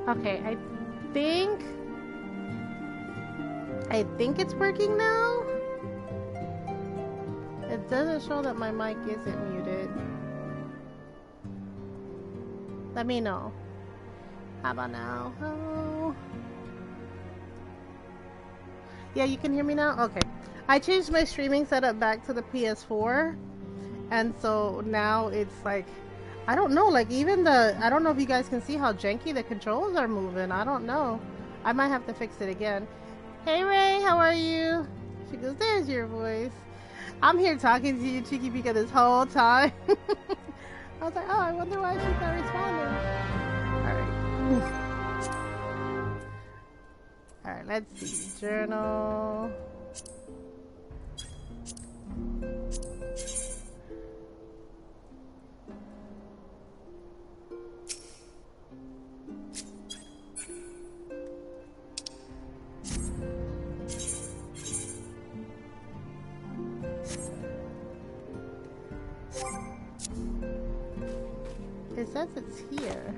Okay, think I think it's working now. It doesn't show that my mic isn't muted. Let me know. How about now? Oh. Yeah, you can hear me now? Okay. I changed my streaming setup back to the PS4. And so now it's like, I don't know, like even I don't know if you guys can see how janky the controls are moving. I don't know. I might have to fix it again. Hey Ray, how are you? She goes, there's your voice. I'm here talking to you, Cheeky Pika, this whole time. I was like, oh, I wonder why she's not responding. Alright, let's see. Journal. It says it's here.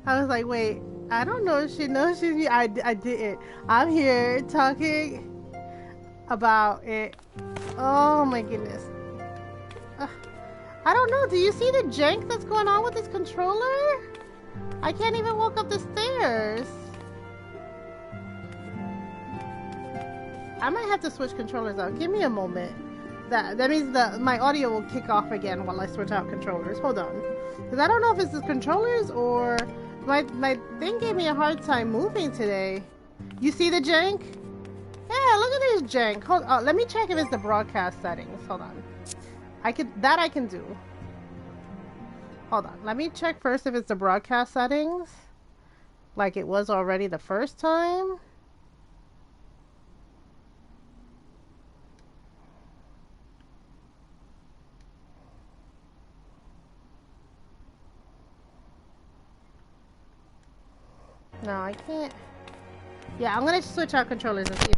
I was like, wait, I don't know if she knows she's here. I didn't. I'm here talking about it. Oh my goodness. I don't know. Do you see the jank that's going on with this controller? I can't even walk up the stairs. I might have to switch controllers out. Give me a moment. That means my audio will kick off again while I switch out controllers. Hold on. Because I don't know if it's the controllers or my thing gave me a hard time moving today. You see the jank? Yeah, look at this jank. Hold on. Let me check if it's the broadcast settings. Hold on. I can do. Hold on. Let me check first if it's the broadcast settings. Like it was already the first time. No, I can't. Yeah, I'm gonna switch out controllers and see.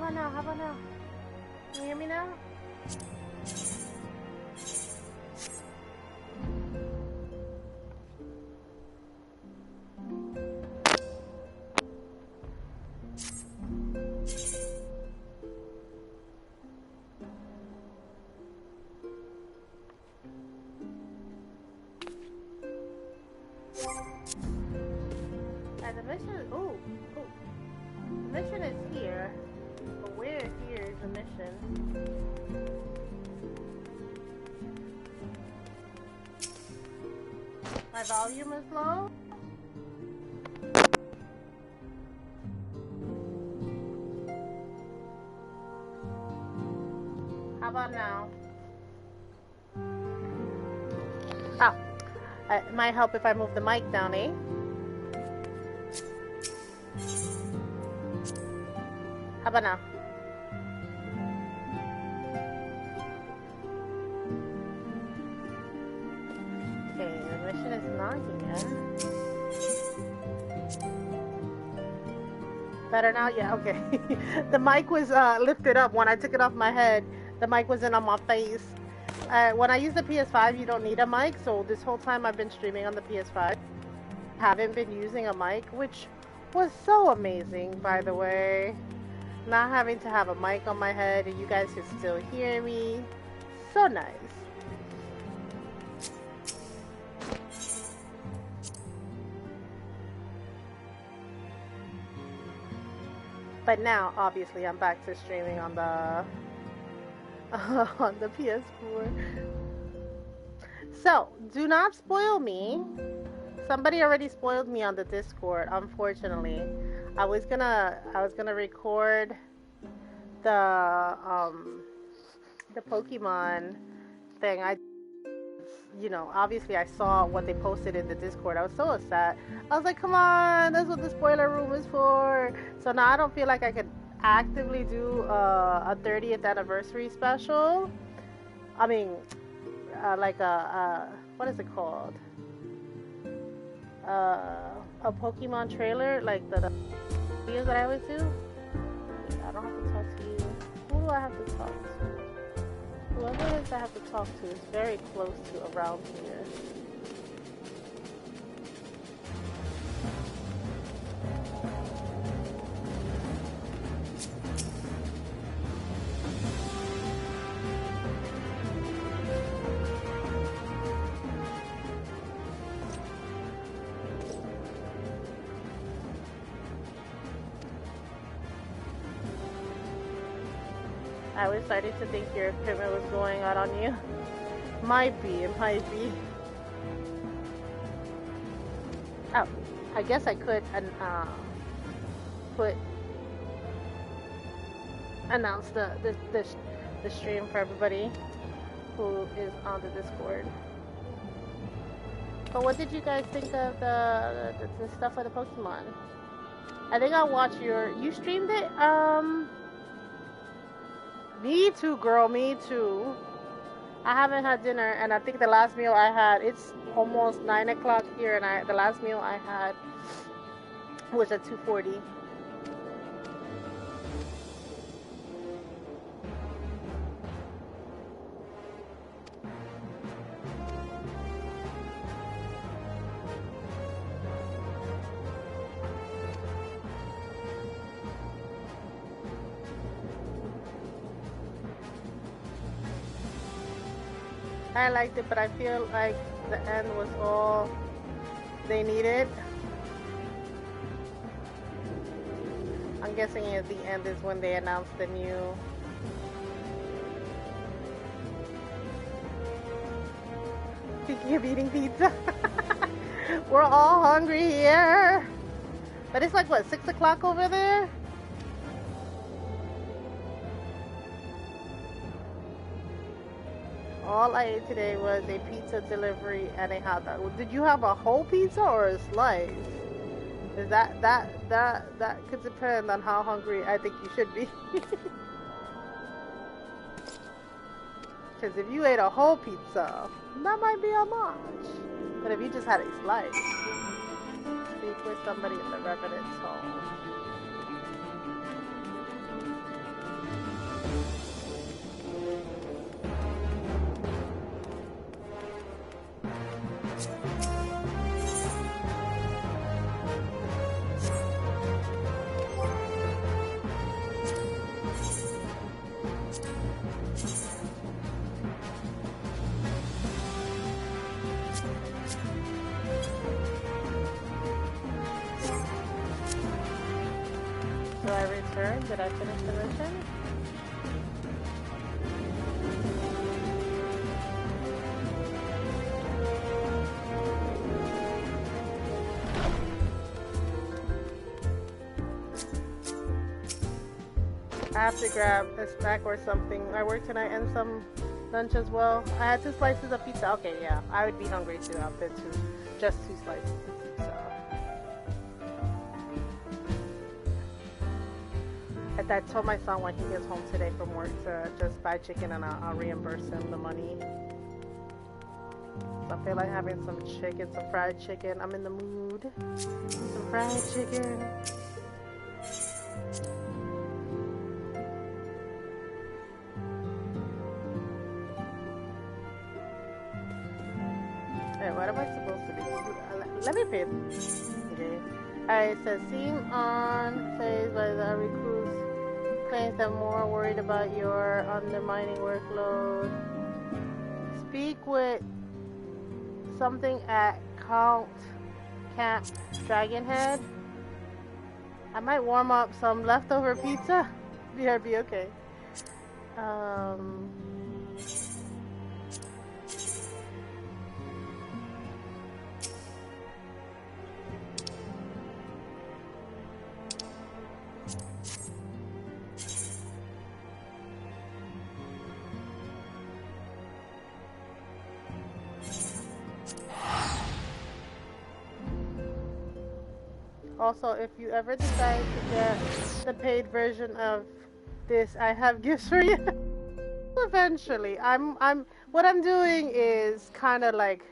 about now? How about now? Can you hear me now? The mission, the mission is here, but where here is the mission? My volume is low? How about now? Oh, it might help if I move the mic down, eh? How about now? Okay, the mission is not here. Better now? Yeah, okay. The mic was lifted up. When I took it off my head, the mic wasn't on my face. When I use the PS5, you don't need a mic, so this whole time I've been streaming on the PS5. Haven't been using a mic, which was so amazing, by the way. Not having to have a mic on my head and you guys can still hear me. So nice. But now, obviously, I'm back to streaming on the on the PS4. So, do not spoil me. Somebody already spoiled me on the Discord, unfortunately. I was gonna record the Pokemon thing. Obviously I saw what they posted in the Discord. I was so upset. I was like, come on, that's what the spoiler room is for. So now I don't feel like I could actively do a 30th anniversary special. I mean, like what is it called? A Pokemon trailer, like the videos that I always do. I don't have to talk to you. Who do I have to talk to? Whoever it is I have to talk to is very close to around here. I was starting to think your equipment was going out on you. Might be, it might be. Oh, I guess I could announce the stream for everybody who is on the Discord. But what did you guys think of the stuff with the Pokemon? I think I watched you streamed it. Me too, girl, me too. I haven't had dinner, and I think the last meal I had, it's almost 9 o'clock here, and the last meal I had was at 2:40. I liked it, but I feel like the end was all they needed. I'm guessing at the end is when they announced the new... Speaking of eating pizza, we're all hungry here. But it's like, what, 6 o'clock over there? All I ate today was a pizza delivery and a hot dog. Did you have a whole pizza or a slice? Is that could depend on how hungry I think you should be. Because if you ate a whole pizza, that might be a much. But if you just had a slice, speak with somebody in the residence hall. do I return? Did I finish the mission? I have to grab a snack or something. I work tonight and some lunch as well. I had 2 slices of pizza. Okay, yeah. I would be hungry too after just 2 slices of pizza. I told my son when he gets home today from work to just buy chicken and I'll reimburse him the money. So I feel like having some chicken, some fried chicken. I'm in the mood. Some fried chicken. What am I supposed to do? Let me pay. Okay. Alright, it says seen on phase by the recruits claims that more worried about your undermining workload. Speak with something at Camp Dragonhead. I might warm up some leftover pizza. BRB, okay. Also, if you ever decide to get the paid version of this, I have gifts for you. Eventually, what I'm doing is kind of like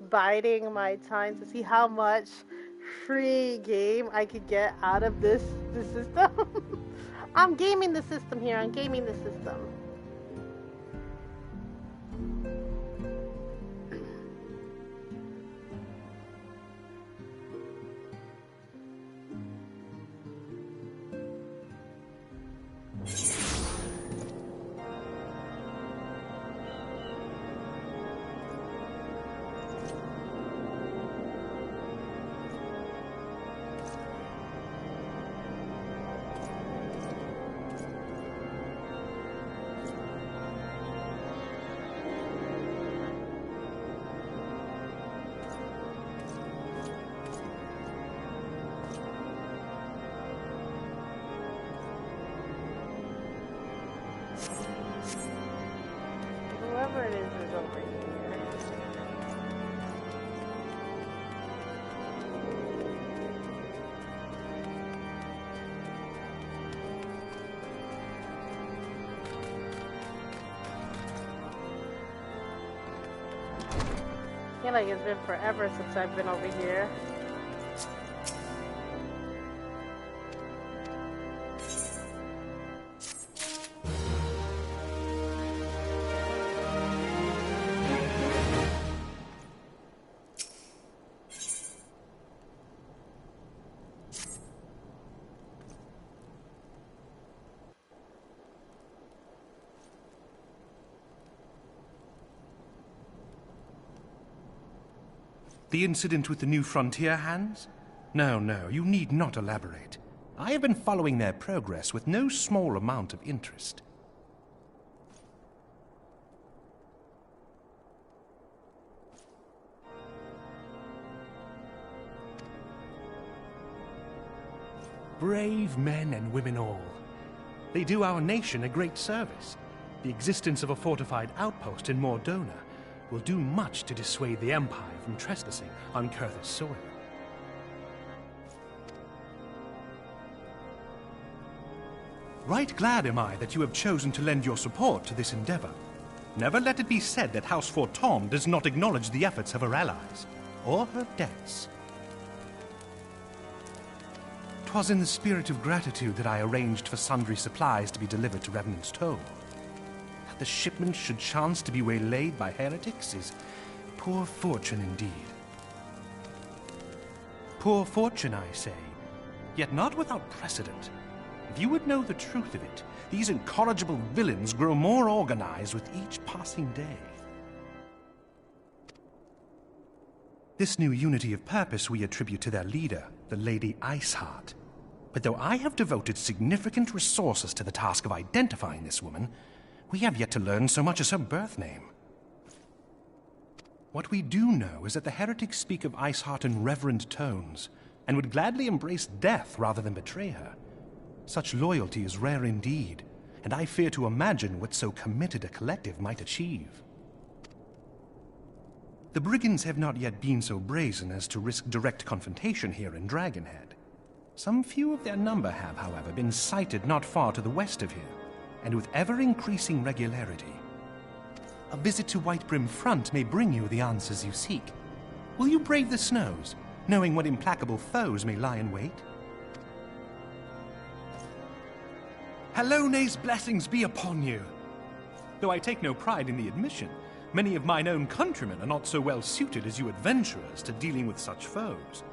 biding my time to see how much free game I could get out of this system. I'm gaming the system here. I'm gaming the system. Whoever it is over here. I feel like it's been forever since I've been over here. The incident with the New Frontier hands? No, you need not elaborate. I have been following their progress with no small amount of interest. Brave men and women all. They do our nation a great service. The existence of a fortified outpost in Mordona will do much to dissuade the Empire from trespassing on Kurthus soil. Right glad am I that you have chosen to lend your support to this endeavor. Never let it be said that House Fortom does not acknowledge the efforts of her allies, or her debts. 'Twas in the spirit of gratitude that I arranged for sundry supplies to be delivered to Revenant's Toll. The shipment should chance to be waylaid by heretics is poor fortune indeed. Poor fortune, I say, yet not without precedent. If you would know the truth of it, these incorrigible villains grow more organized with each passing day. This new unity of purpose we attribute to their leader, the Lady Iceheart. But though I have devoted significant resources to the task of identifying this woman, we have yet to learn so much as her birth name. What we do know is that the heretics speak of Iceheart in reverent tones, and would gladly embrace death rather than betray her. Such loyalty is rare indeed, and I fear to imagine what so committed a collective might achieve. The brigands have not yet been so brazen as to risk direct confrontation here in Dragonhead. Some few of their number have, however, been sighted not far to the west of here, and with ever-increasing regularity. A visit to Whitebrim Front may bring you the answers you seek. Will you brave the snows, knowing what implacable foes may lie in wait? Halone's blessings be upon you! Though I take no pride in the admission, many of mine own countrymen are not so well suited as you adventurers to dealing with such foes.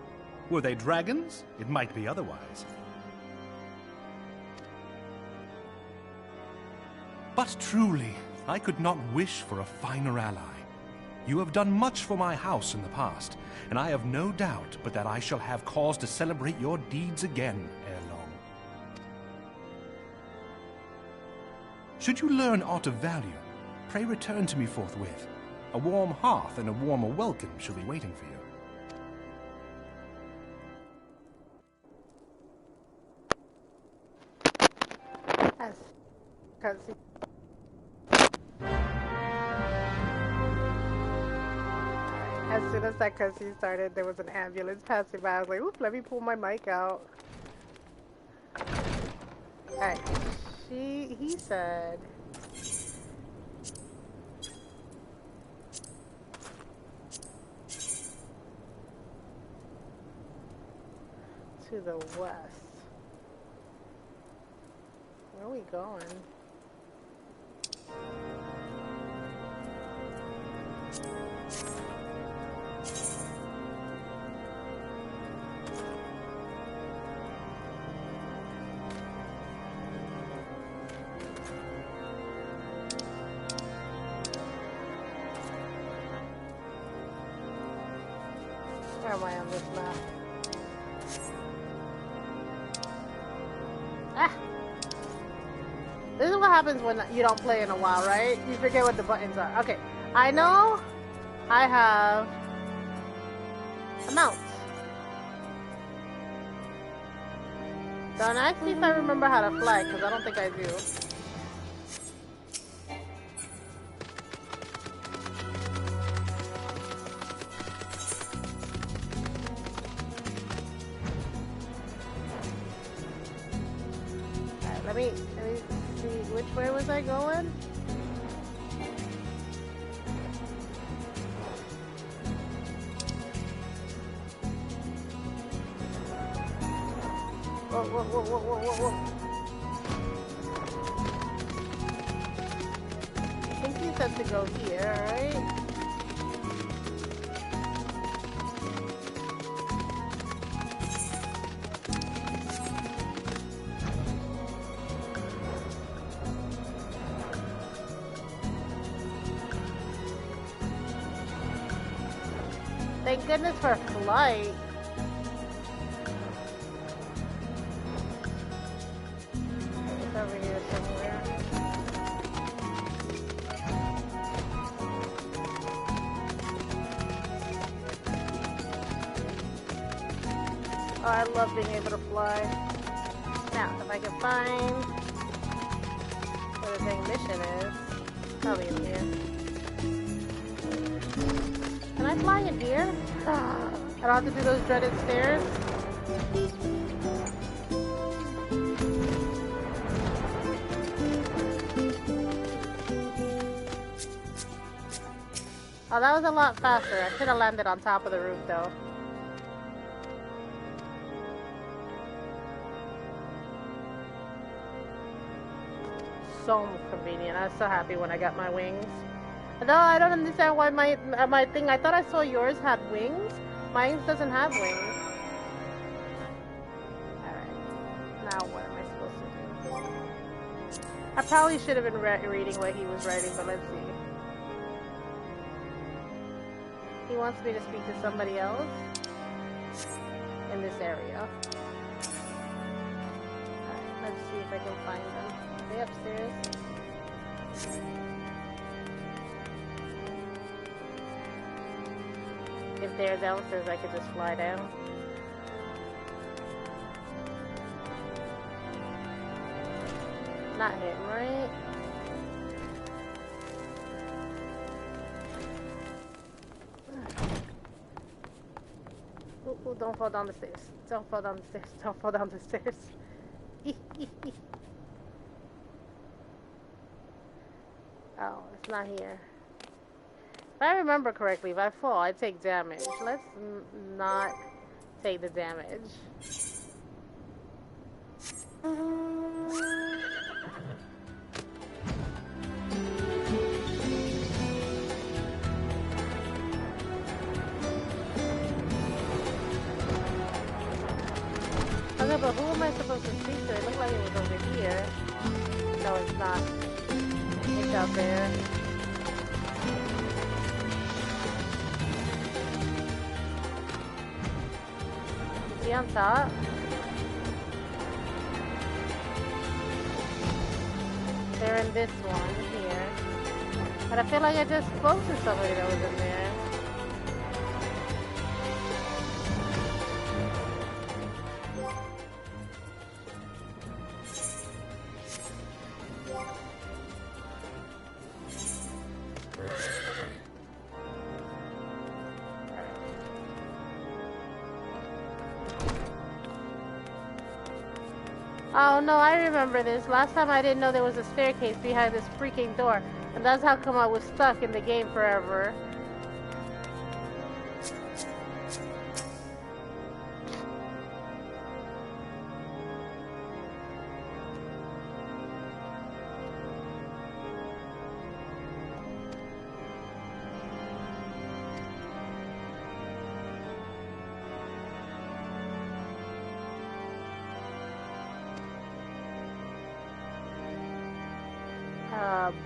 Were they dragons, it might be otherwise. But truly, I could not wish for a finer ally. You have done much for my house in the past, and I have no doubt but that I shall have cause to celebrate your deeds again ere long. Should you learn aught of value, pray return to me forthwith. A warm hearth and a warmer welcome shall be waiting for you. As soon as that cutscene started, there was an ambulance passing by. I was like, oop, let me pull my mic out. Alright, he said... to the west. Where are we going? Where am I on this map? Ah! This is what happens when you don't play in a while, right? You forget what the buttons are. Okay, I know I have a mount. Don't ask me if I remember how to fly, because I don't think I do. Let me see, which way was I going? Whoa. I think he said to go here, right? Thank goodness for flight. It's over here somewhere. Oh, I love being able to fly. Now, if I can find where the dang mission is, probably in here. Can I fly in here? I don't have to do those dreaded stairs. Oh, that was a lot faster. I should have landed on top of the roof though. So convenient. I was so happy when I got my wings. No, I don't understand why my thing. I thought I saw yours had wings. Mine doesn't have wings. Alright. Now what am I supposed to do? I probably should have been reading what he was writing, but let's see. He wants me to speak to somebody else in this area. I can find them. Are they upstairs? If they're downstairs, I could just fly down. Not him, right? Ooh, don't fall down the stairs. Don't fall down the stairs. Don't fall down the stairs. Oh, it's not here. If I remember correctly, if I fall, I take damage. Let's not take the damage. Okay, but who am I supposed to speak to? It looked like it was over here. No, it's not. It's out there. Is he on top? They're in this one here. But I feel like I just spoke to somebody that was in there. Oh no, I remember this. Last time I didn't know there was a staircase behind this freaking door. And that's how come I was stuck in the game forever.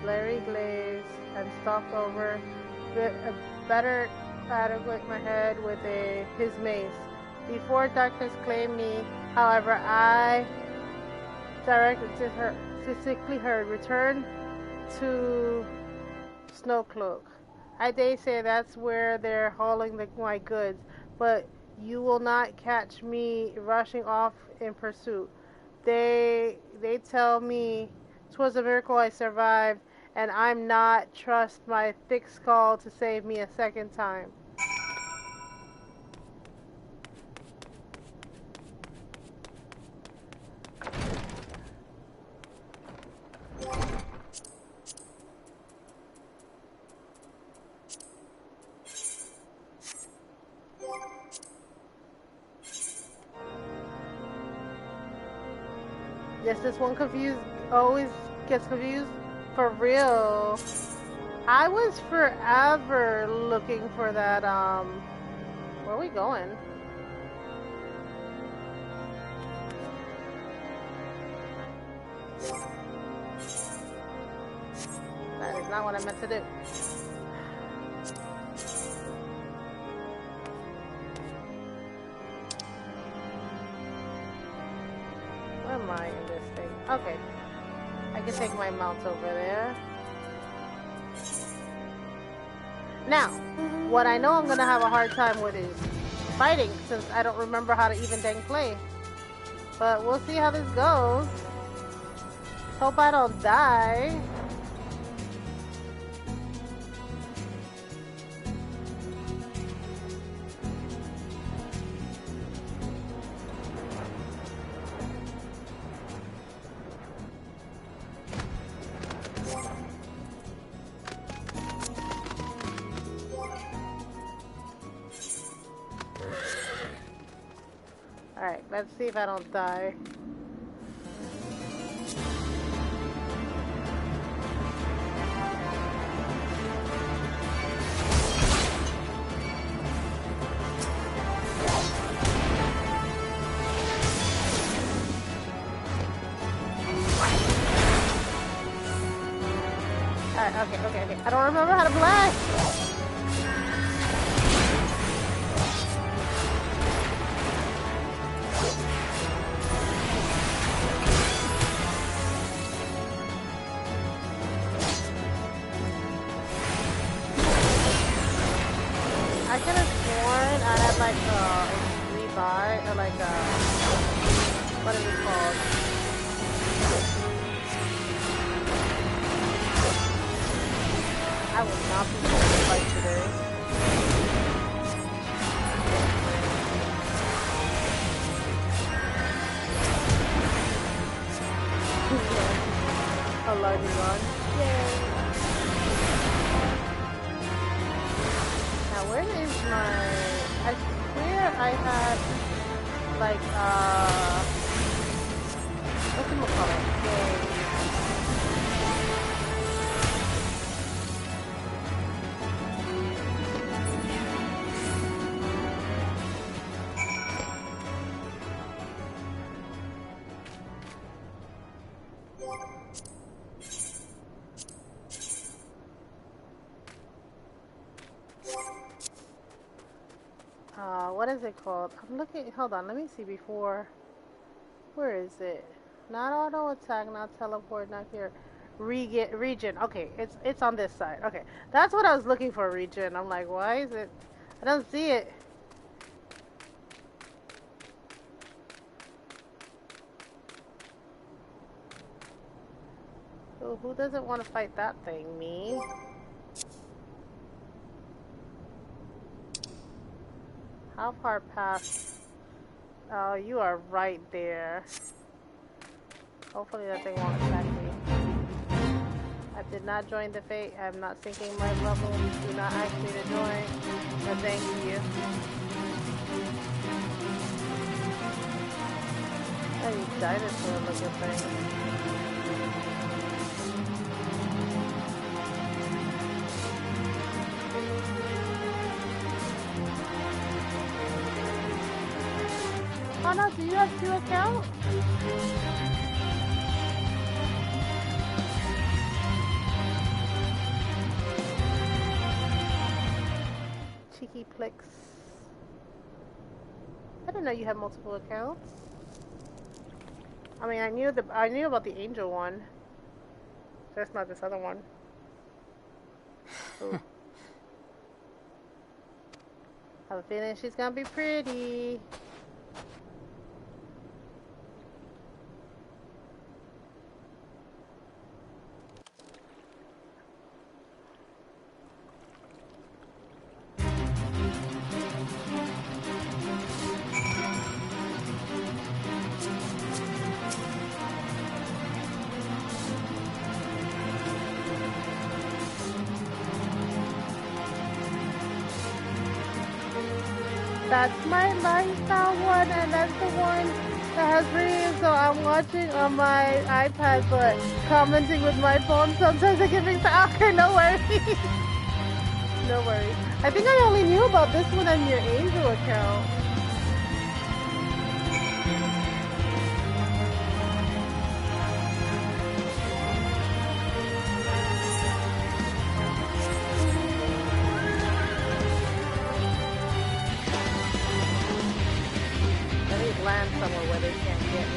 Blurry glaze and stalked over better adequate my head with his mace. Before darkness claimed me, however, I directed to her, specifically her, return to Snowcloak. I dare say that's where they're hauling my goods, but you will not catch me rushing off in pursuit. They tell me 'twas a miracle I survived, and I'm not trust my thick skull to save me a second time. Yes, this one always gets confused. For real. I was forever looking for that, where are we going? That is not what I meant to do. Where am I in this thing? Okay. I can take my mount over there. Now, what I know I'm going to have a hard time with is fighting, since I don't remember how to even dang play. But we'll see how this goes. Hope I don't die. Alright, let's see if I don't die. Alright, okay. I don't remember how to blast! what is it called? I will not be able to fight today. A larger one. Yay! Now where is my... I swear I had like whatchamacallit? Yay. What is it called? I'm looking, hold on, let me see before. Where is it? Not auto attack, not teleport, not here. Region. Okay, it's on this side. Okay, that's what I was looking for, region. I'm like, why is it? I don't see it. Oh, who doesn't want to fight that thing? Me? How far past? Oh, you are right there. Hopefully that thing won't attack me. I did not join the fate. I'm not syncing my level. Do not ask me to join. So thank you. Oh, you dinosaur looking thing. Oh no, do you have 2 accounts? Cheeky Plix. I didn't know you had multiple accounts. I mean, I knew about the Angel one. That's not this other one. Ooh. I have a feeling she's gonna be pretty. That's my lifestyle one, and that's the one that has dreams. So I'm watching on my iPad, but commenting with my phone. Sometimes it can be okay. No worries. No worries. I think I only knew about this one on your Angel account. Land somewhere where they can't get me.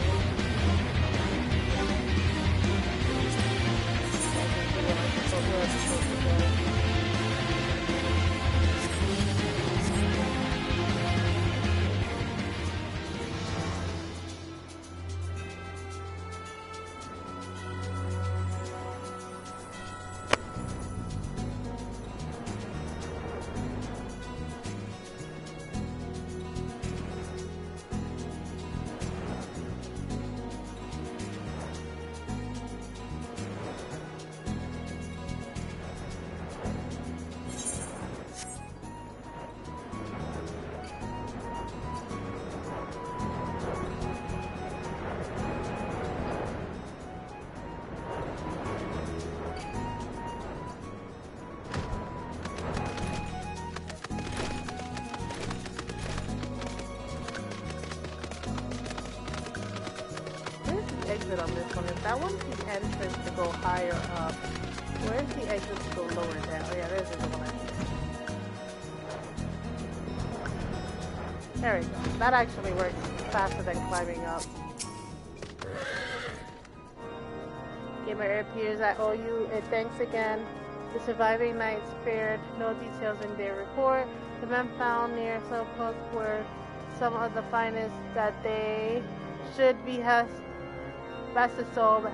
On this one. If that one's the entrance to go higher up, where's the exit to go lower down? Oh, yeah, there's the one I need. There we go. That actually works faster than climbing up. Gamer, it appears I owe you a thanks again. The surviving knight spared no details in their report. The men found near Soappost were some of the finest that they should be bested so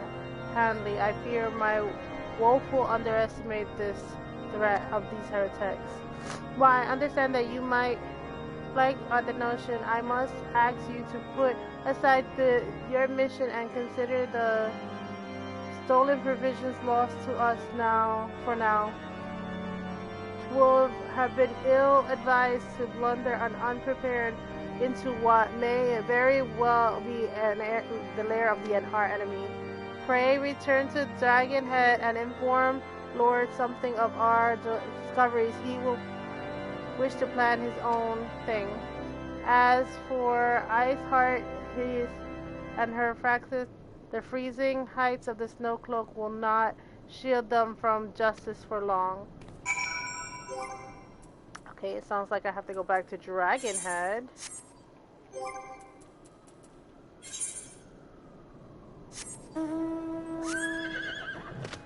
handily. I fear my woeful underestimate this threat of these heretics. While I understand that you might like the notion, I must ask you to put aside your mission and consider the stolen provisions lost to us for now. Will have been ill-advised to blunder and unprepared into what may very well be the lair of our enemy. Pray return to Dragonhead and inform Lord something of our discoveries. He will wish to plan his own thing. As for Iceheart, and her fractures, the freezing heights of the snow cloak will not shield them from justice for long. Okay, it sounds like I have to go back to Dragonhead.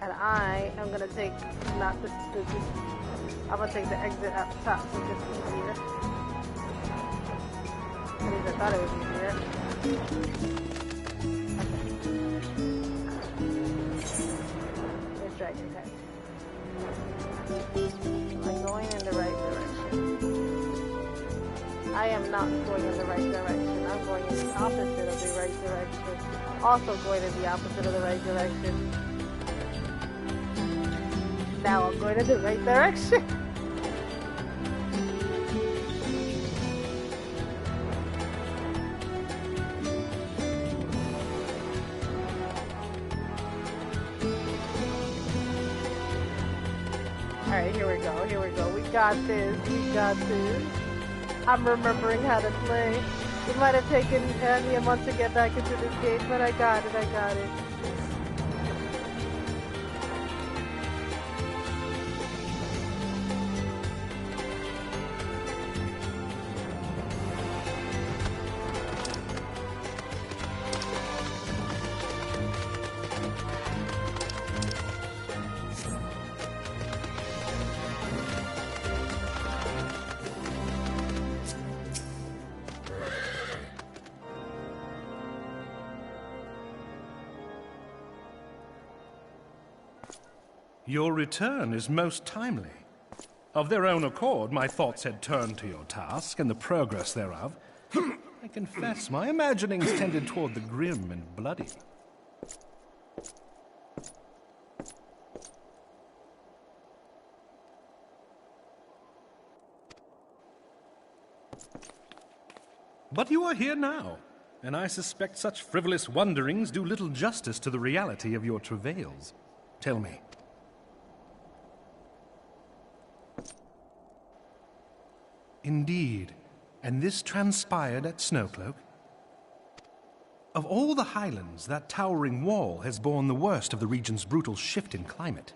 And I am gonna take I'm gonna take the exit up top so it's easier. At least I thought it was easier. There's Dragonhead. Am I going in the right direction? I am not going in the right direction. I'm going in the opposite of the right direction. Also going in the opposite of the right direction. Now I'm going in the right direction. Alright, here we go. We got this. I'm remembering how to play. It might have taken me a month to get back into this game, but I got it. Your return is most timely. Of their own accord, my thoughts had turned to your task and the progress thereof. I confess, my imaginings tended toward the grim and bloody. But you are here now, and I suspect such frivolous wonderings do little justice to the reality of your travails. Tell me. Indeed, and this transpired at Snowcloak? Of all the highlands, that towering wall has borne the worst of the region's brutal shift in climate.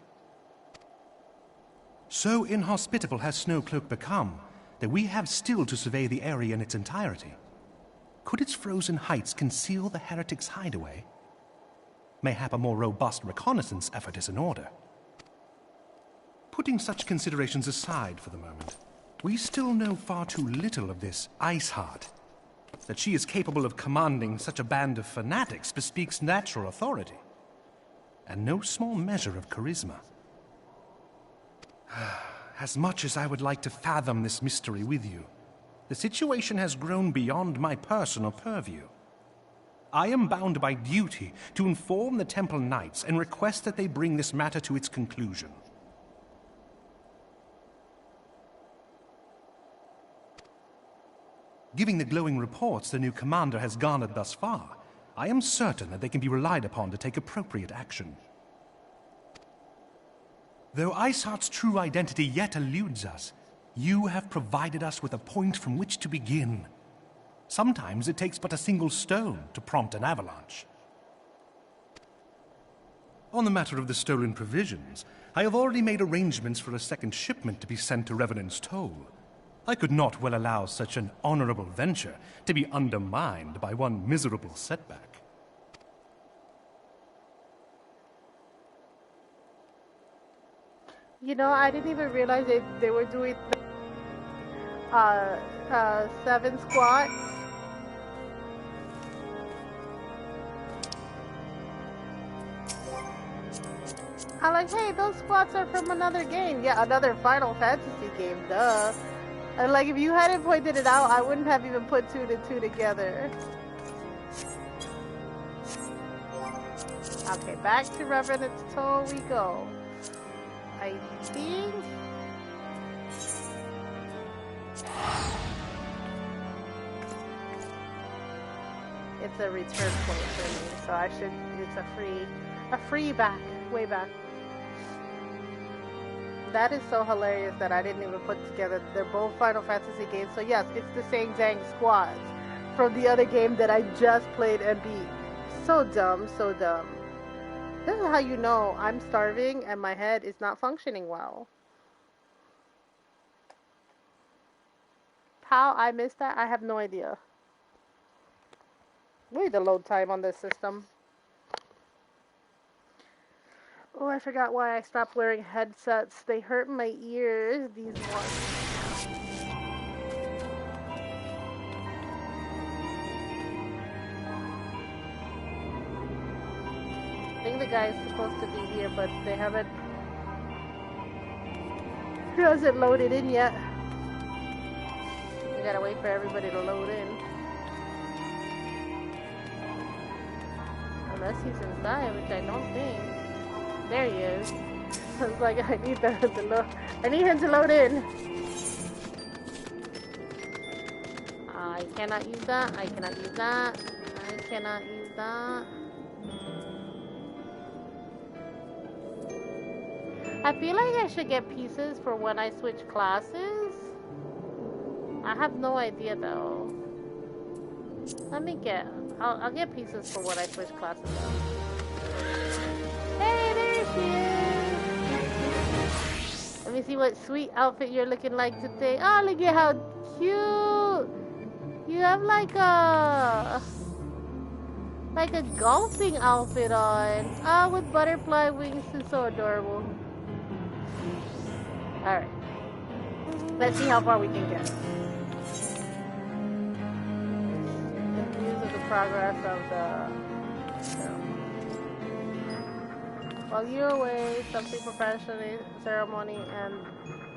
So inhospitable has Snowcloak become that we have still to survey the area in its entirety. Could its frozen heights conceal the heretics' hideaway? Mayhap a more robust reconnaissance effort is in order. Putting such considerations aside for the moment, we still know far too little of this Iceheart. That she is capable of commanding such a band of fanatics bespeaks natural authority, and no small measure of charisma. As much as I would like to fathom this mystery with you, the situation has grown beyond my personal purview. I am bound by duty to inform the Temple Knights and request that they bring this matter to its conclusion. Giving the glowing reports the new commander has garnered thus far, I am certain that they can be relied upon to take appropriate action. Though Iceheart's true identity yet eludes us, you have provided us with a point from which to begin. Sometimes it takes but a single stone to prompt an avalanche. On the matter of the stolen provisions, I have already made arrangements for a second shipment to be sent to Revenant's Toll. I could not well allow such an honorable venture to be undermined by one miserable setback. You know, I didn't even realize they were doing 7 squats. I'm like, hey, those squats are from another game. Yeah, another Final Fantasy game, duh. And like, if you hadn't pointed it out, I wouldn't have even put 2 to 2 together. Okay, back to Revenant's Toe we go. I think... it's a return point for me, so I should... it's a free back, way back. That is so hilarious that I didn't even put together. They're both Final Fantasy games, so yes, it's the same dang squads from the other game that I just played and beat. So dumb, so dumb. This is how you know I'm starving and my head is not functioning well. How I missed that, I have no idea. Look at the load time on this system. Oh, I forgot why I stopped wearing headsets. They hurt my ears, these ones. I think the guy's supposed to be here, but they haven't... he hasn't loaded in yet. We gotta wait for everybody to load in. Unless he's inside, which I don't think. There he is. I was like, I need him to load in. I cannot use that. I cannot use that. I cannot use that. I feel like I should get pieces for when I switch classes. I have no idea though. Let me get... I'll get pieces for when I switch classes though. Hey, there she is! Let me see what sweet outfit you're looking like today. Oh, look at how cute! You have like a golfing outfit on. Oh, with butterfly wings. It's so adorable. Alright. Let's see how far we can get. News of the progress of the... While you're away, something professionally ceremony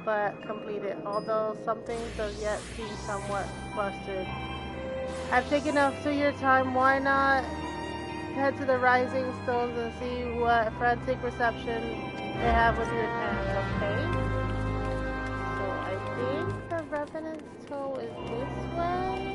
but completed, although some things have yet seem somewhat clustered. I've taken up to your time, why not head to the Rising Stones and see what frantic reception they have with your fans, okay? So I think the Revenant's Toe is this way.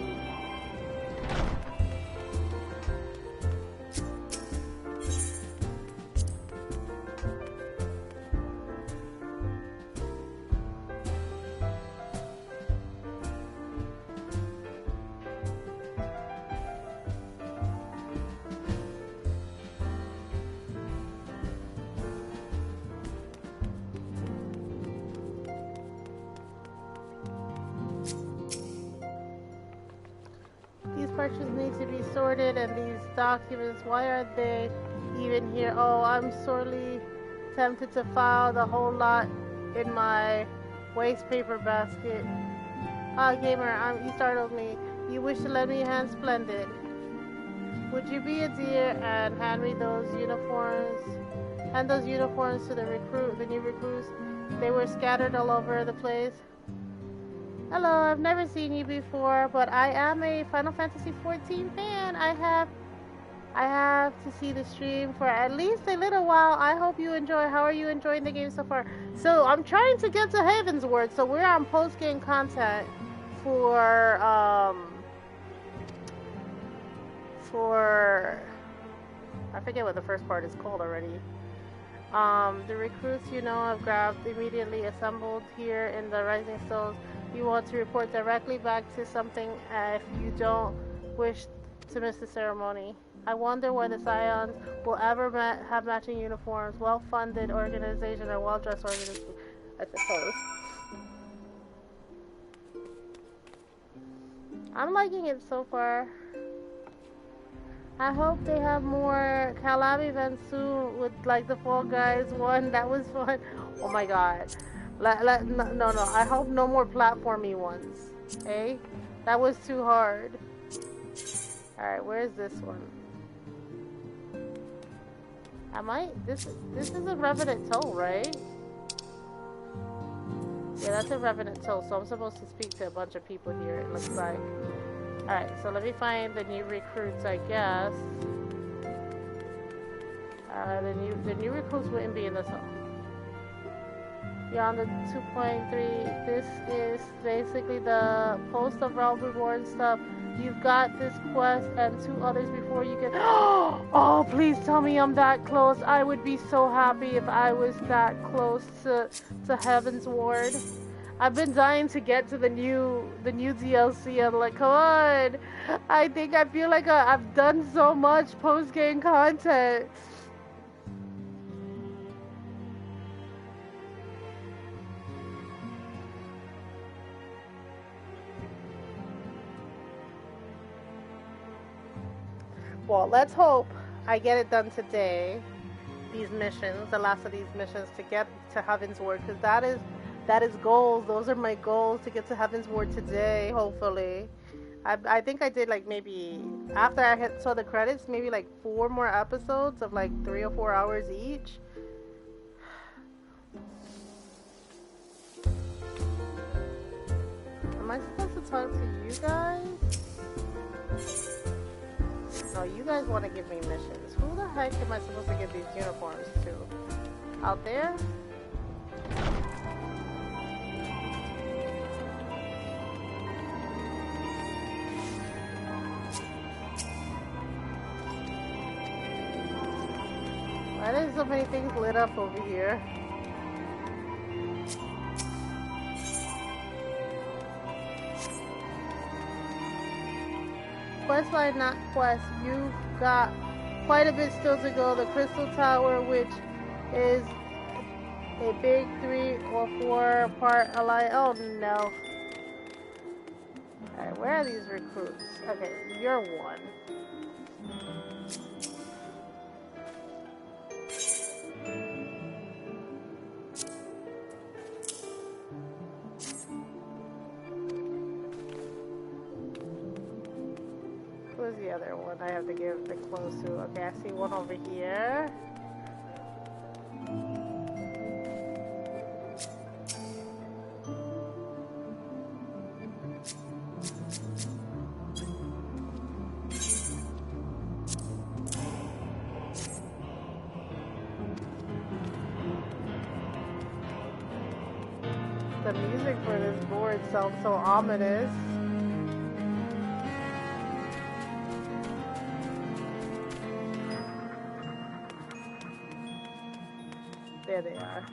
Purchases need to be sorted, and these documents, why are they even here? Oh, I'm sorely tempted to file the whole lot in my waste paper basket. Ah, gamer, you startled me. You wish to let me hand Splendid. Would you be a dear and hand me those uniforms? Hand those uniforms to the new recruits. They were scattered all over the place. Hello, I've never seen you before, but I am a Final Fantasy XIV fan. I have to see the stream for at least a little while. I hope you enjoy. How are you enjoying the game so far? So I'm trying to get to Heavensward, so we're on post-game content for I forget what the first part is called already. The recruits I've grabbed immediately assembled here in the Rising Stones. You want to report directly back to something if you don't wish to miss the ceremony. I wonder why the Scions will ever have matching uniforms, well-funded organization, or well-dressed organization, I suppose. I'm liking it so far. I hope they have more collab events soon with like the Fall Guys one. That was fun. Oh my god. No. I hope no more platformy ones. Eh? That was too hard. Alright, where's this one? Am I? This is a Revenant Toll, right? Yeah, that's a Revenant Toll, so I'm supposed to speak to a bunch of people here, it looks like. Alright, so let me find the new recruits, I guess. The new recruits wouldn't be in this one. Beyond the 2.3, this is basically the post of realm reward stuff. You've got this quest and 2 others before you get. Oh, please tell me I'm that close. I would be so happy if I was that close to Heaven's Ward. I've been dying to get to the new DLC. I'm like, come on. I feel like I've done so much post-game content. Well, let's hope I get it done today. These missions, the last of these missions, to get to Heaven's Ward, because that is goals. Those are my goals, to get to Heaven's Ward today, hopefully. I think I did like maybe, after I saw the credits, maybe like 4 more episodes of like 3 or 4 hours each. Am I supposed to talk to you guys? No, you guys want to give me missions. Who the heck am I supposed to give these uniforms to? Out there? Why are there so many things lit up over here? Questline, not quest. You've got quite a bit still to go. The Crystal Tower, which is a big 3 or 4 part alliance. Oh no. Alright, where are these recruits? Okay, you're one. Who's the other one I have to give the clothes to? Okay, I see one over here. The music for this board sounds so ominous. There they are.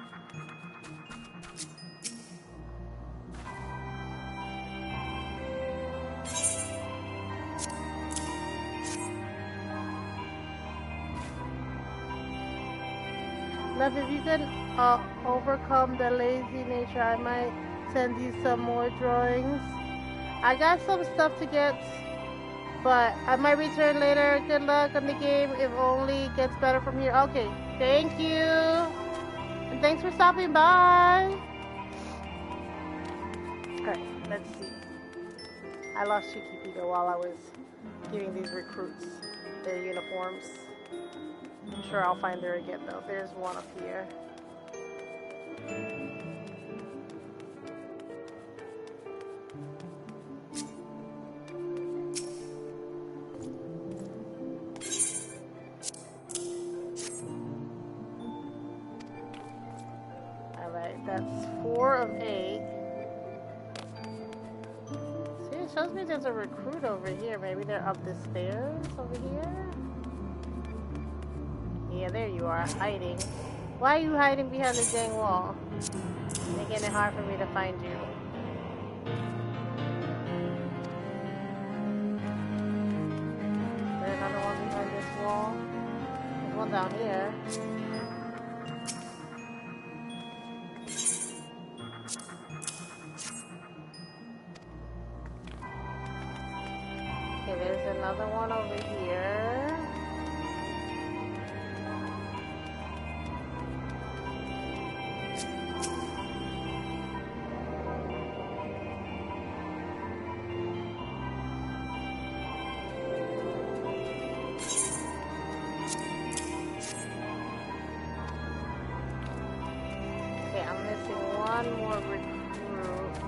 Love, if you can overcome the lazy nature, I might send you some more drawings. I got some stuff to get, but I might return later. Good luck on the game. If only it gets better from here. Okay, thank you. And thanks for stopping by. Alright, let's see. I lost Chiquitito while I was giving these recruits their uniforms. I'm sure I'll find her again though. There's one up here. Alright, that's 4 of 8. See, it shows me there's a recruit over here. Maybe they're up the stairs over here. Yeah, there you are, hiding. Why are you hiding behind the dang wall? Making it hard for me to find you. Is there another one behind this wall? There's one down here. Okay, there's another one over here. One more recruits.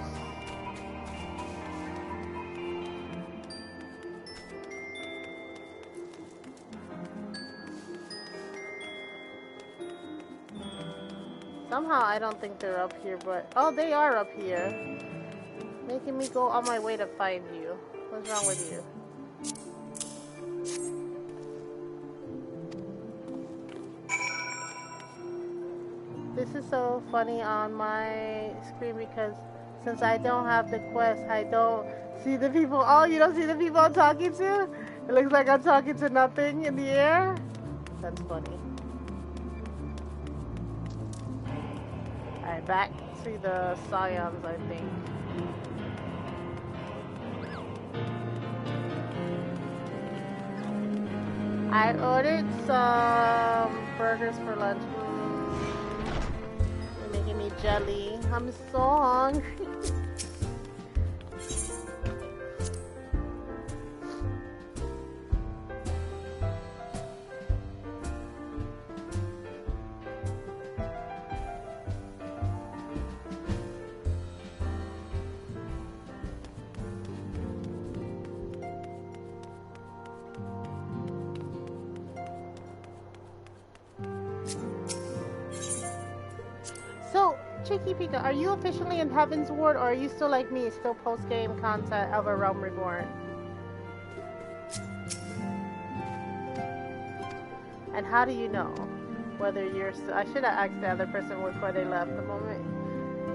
Somehow I don't think they're up here, but oh, they are up here. Making me go on my way to find you. What's wrong with you? This is so funny on my screen because since I don't have the quest, I don't see the people. Oh, you don't see the people I'm talking to? It looks like I'm talking to nothing in the air. That's funny. Alright, back to the Scions, I think. I ordered some burgers for lunch. You're making me jelly. I'm so hungry. Cheeky Pika, are you officially in Heaven's Ward, or are you still like me, still post-game content of A Realm Reborn? And how do you know whether you're still... I should have asked the other person before they left. The moment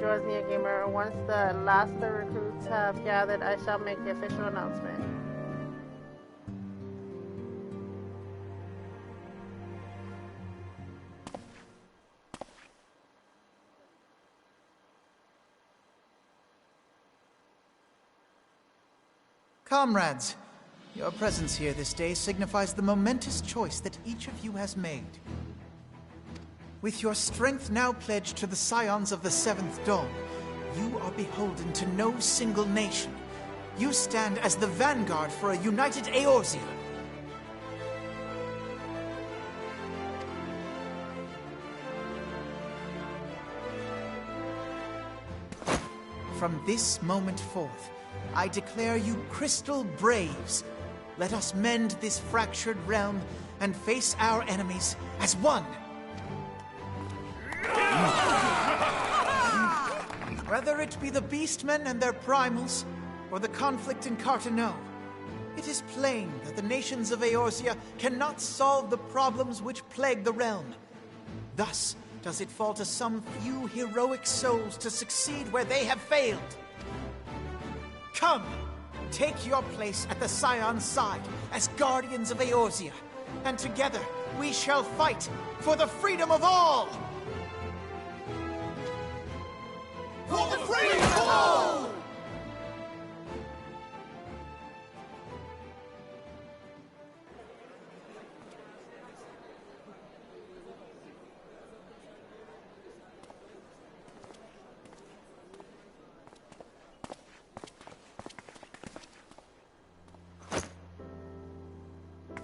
draws near, gamer. Once the last of the recruits have gathered, I shall make the official announcement. Comrades, your presence here this day signifies the momentous choice that each of you has made. With your strength now pledged to the Scions of the Seventh Dawn, you are beholden to no single nation. You stand as the vanguard for a united Eorzea. From this moment forth, I declare you Crystal Braves. Let us mend this fractured realm and face our enemies as one. Whether it be the Beastmen and their primals, or the conflict in Carteneau, it is plain that the nations of Eorzea cannot solve the problems which plague the realm. Thus does it fall to some few heroic souls to succeed where they have failed. Come, take your place at the Scion's side as guardians of Eorzea, and together we shall fight for the freedom of all! For the freedom of all!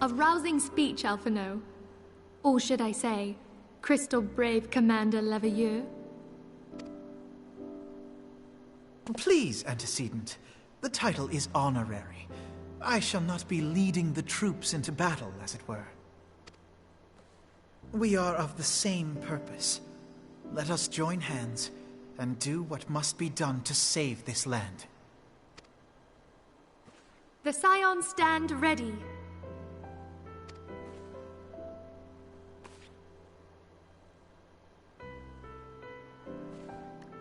A rousing speech, Alphino. Or should I say, Crystal Brave Commander Leveilleur? Please, Antecedent. The title is honorary. I shall not be leading the troops into battle, as it were. We are of the same purpose. Let us join hands and do what must be done to save this land. The Scions stand ready.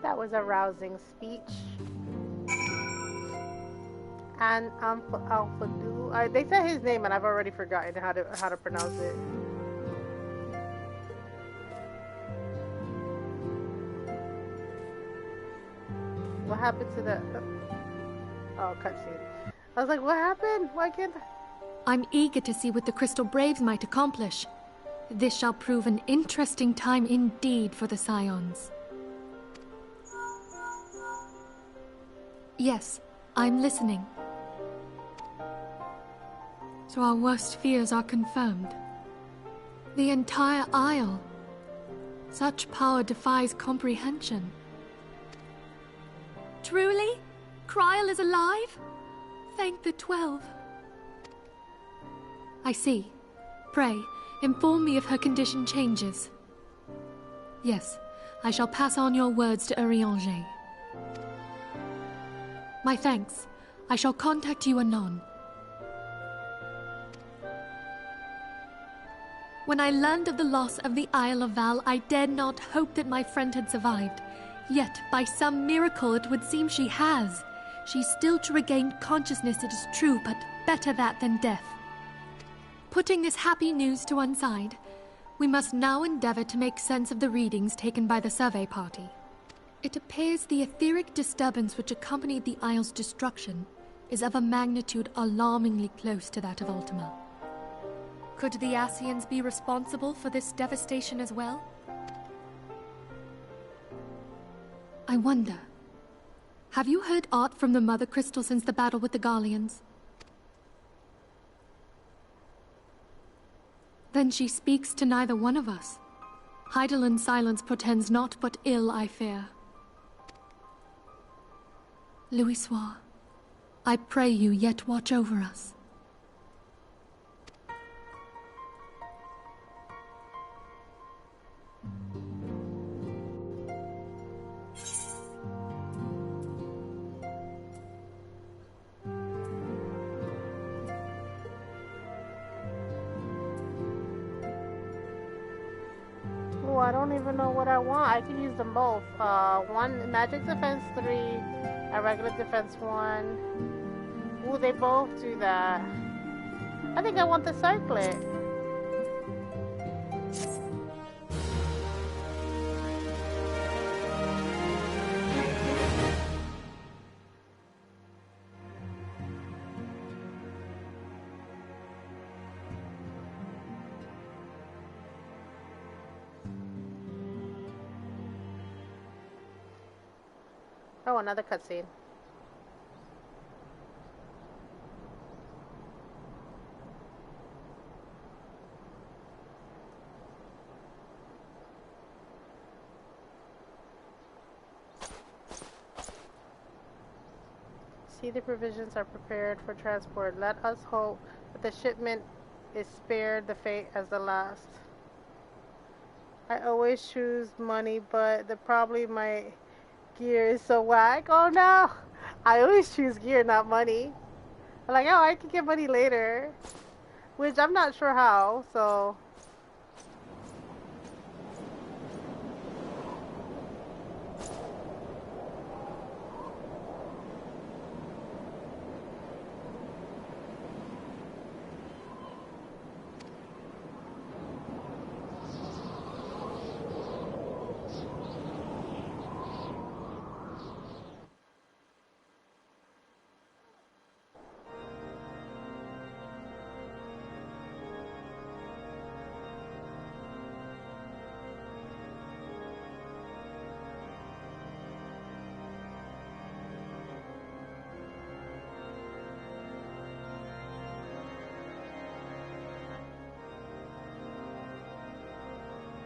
That was a rousing speech. And Alphadu. They said his name, and I've already forgotten how to pronounce it. What happened to the? Oh, cutscene. I was like, what happened? Why can't? I'm eager to see what the Crystal Braves might accomplish. This shall prove an interesting time indeed for the Scions. Yes, I'm listening. So our worst fears are confirmed. The entire Isle. Such power defies comprehension. Truly? Kryl is alive? Thank the 12. I see. Pray, inform me if her condition changes. Yes, I shall pass on your words to Urianger. My thanks. I shall contact you anon. When I learned of the loss of the Isle of Val, I dared not hope that my friend had survived. Yet, by some miracle, it would seem she has. She's still to regain consciousness, it is true, but better that than death. Putting this happy news to one side, we must now endeavor to make sense of the readings taken by the survey party. It appears the etheric disturbance which accompanied the Isle's destruction is of a magnitude alarmingly close to that of Ultima. Could the Ascians be responsible for this devastation as well? I wonder, have you heard aught from the Mother Crystal since the battle with the Garleans? Then she speaks to neither one of us. Heidelind's silence portends naught but ill, I fear. Louisoix, I pray you yet watch over us. Oh, I don't even know what I want. I can use them both. One magic defense 3, a regular defense 1. Ooh, they both do that. I think I want the circlet. Oh, another cutscene. See, the provisions are prepared for transport. Let us hope that the shipment is spared the fate as the last. I always choose money, but the problem my gear is so whack. Oh no! I always choose gear, not money. I'm like, oh, I can get money later. Which I'm not sure how, so...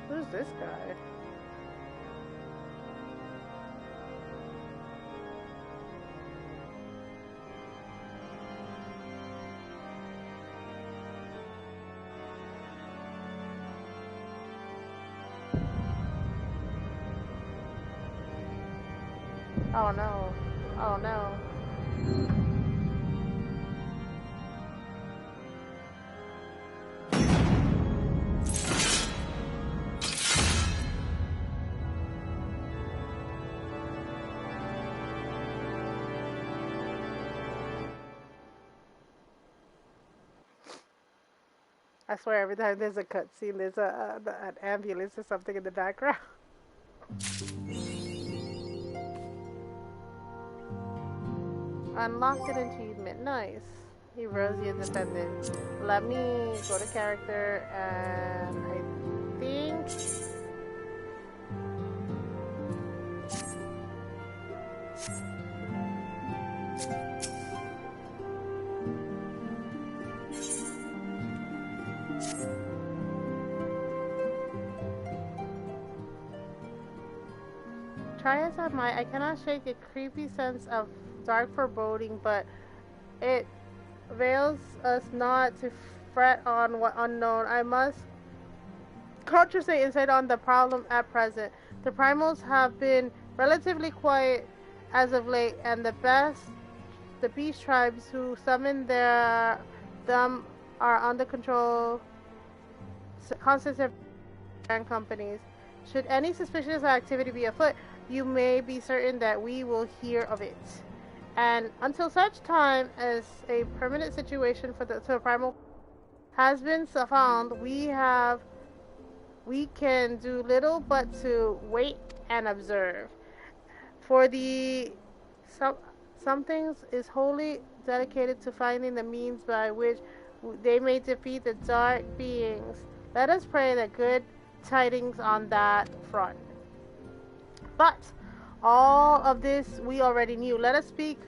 Who's this guy? Oh no. Oh no. I swear every time there's a cutscene, there's an ambulance or something in the background. Unlocked an achievement. Nice. Erosia defended. Let me go to character and I think... try as I might, I cannot shake a creepy sense of dark foreboding, but it avails us not to fret on what unknown. I must concentrate instead on the problem at present. The primals have been relatively quiet as of late, and the beast tribes who summon them are under control concentrated and companies. Should any suspicious activity be afoot, you may be certain that we will hear of it. And until such time as a permanent situation for the primal has been found, we can do little but to wait and observe. For some things is wholly dedicated to finding the means by which they may defeat the dark beings. Let us pray that good tidings on that front. But all of this we already knew. Let us speak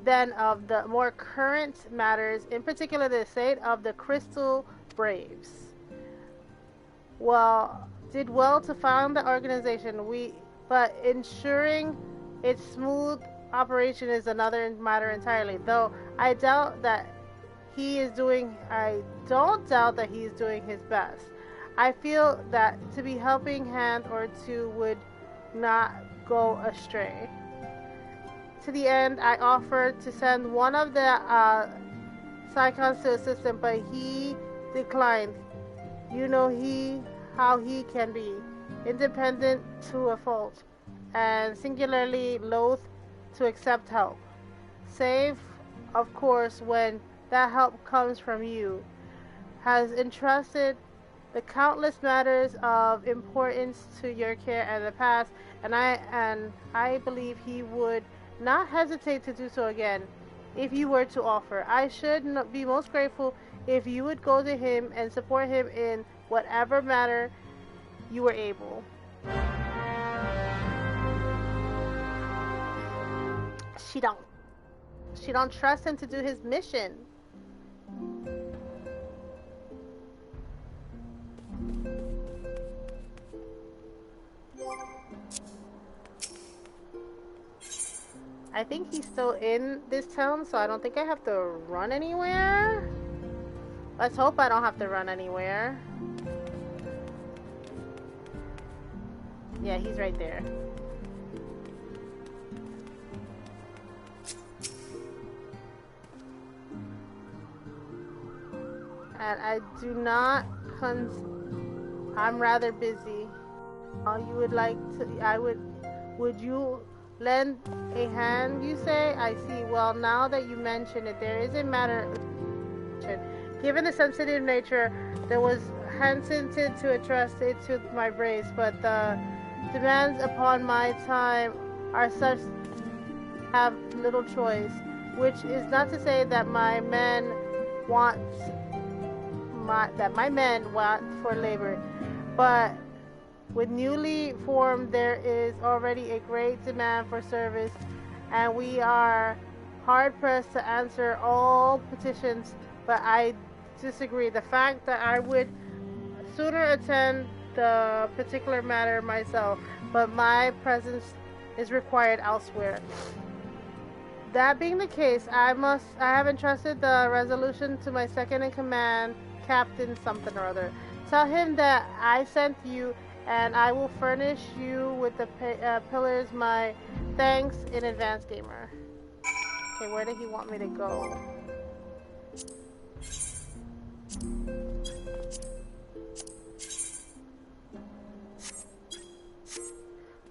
then of the more current matters, in particular the state of the Crystal Braves. Did well to found the organization, but ensuring its smooth operation is another matter entirely. Though I don't doubt that he is doing his best. I feel that to be helping hand or two would not go astray. To the end, I offered to send one of the Psychons to assist him, but he declined. You know how he can be, independent to a fault, and singularly loath to accept help, save, of course, when that help comes from you. Has entrusted the countless matters of importance to your care in the past, and I believe he would not hesitate to do so again if you were to offer. I should be most grateful if you would go to him and support him in whatever manner you were able. She don't trust him to do his mission. I think he's still in this town, so I don't think I have to run anywhere. Let's hope I don't have to run anywhere. Yeah, he's right there. And I do not I'm rather busy. You would like to, would you lend a hand, you say? I see. Well, now that you mention it, there is a matter. Given the sensitive nature, there was hesitant to entrust it to my brace, but the demands upon my time are such I have little choice, which is not to say that my men want for labor, but with newly formed there is already a great demand for service, and we are hard pressed to answer all petitions. But I disagree. The fact that I would sooner attend the particular matter myself, but my presence is required elsewhere. That being the case, I have entrusted the resolution to my second in command, Captain something or other. Tell him that I sent you, and I will furnish you with the pillars. My thanks in advance, gamer. Okay, where did he want me to go?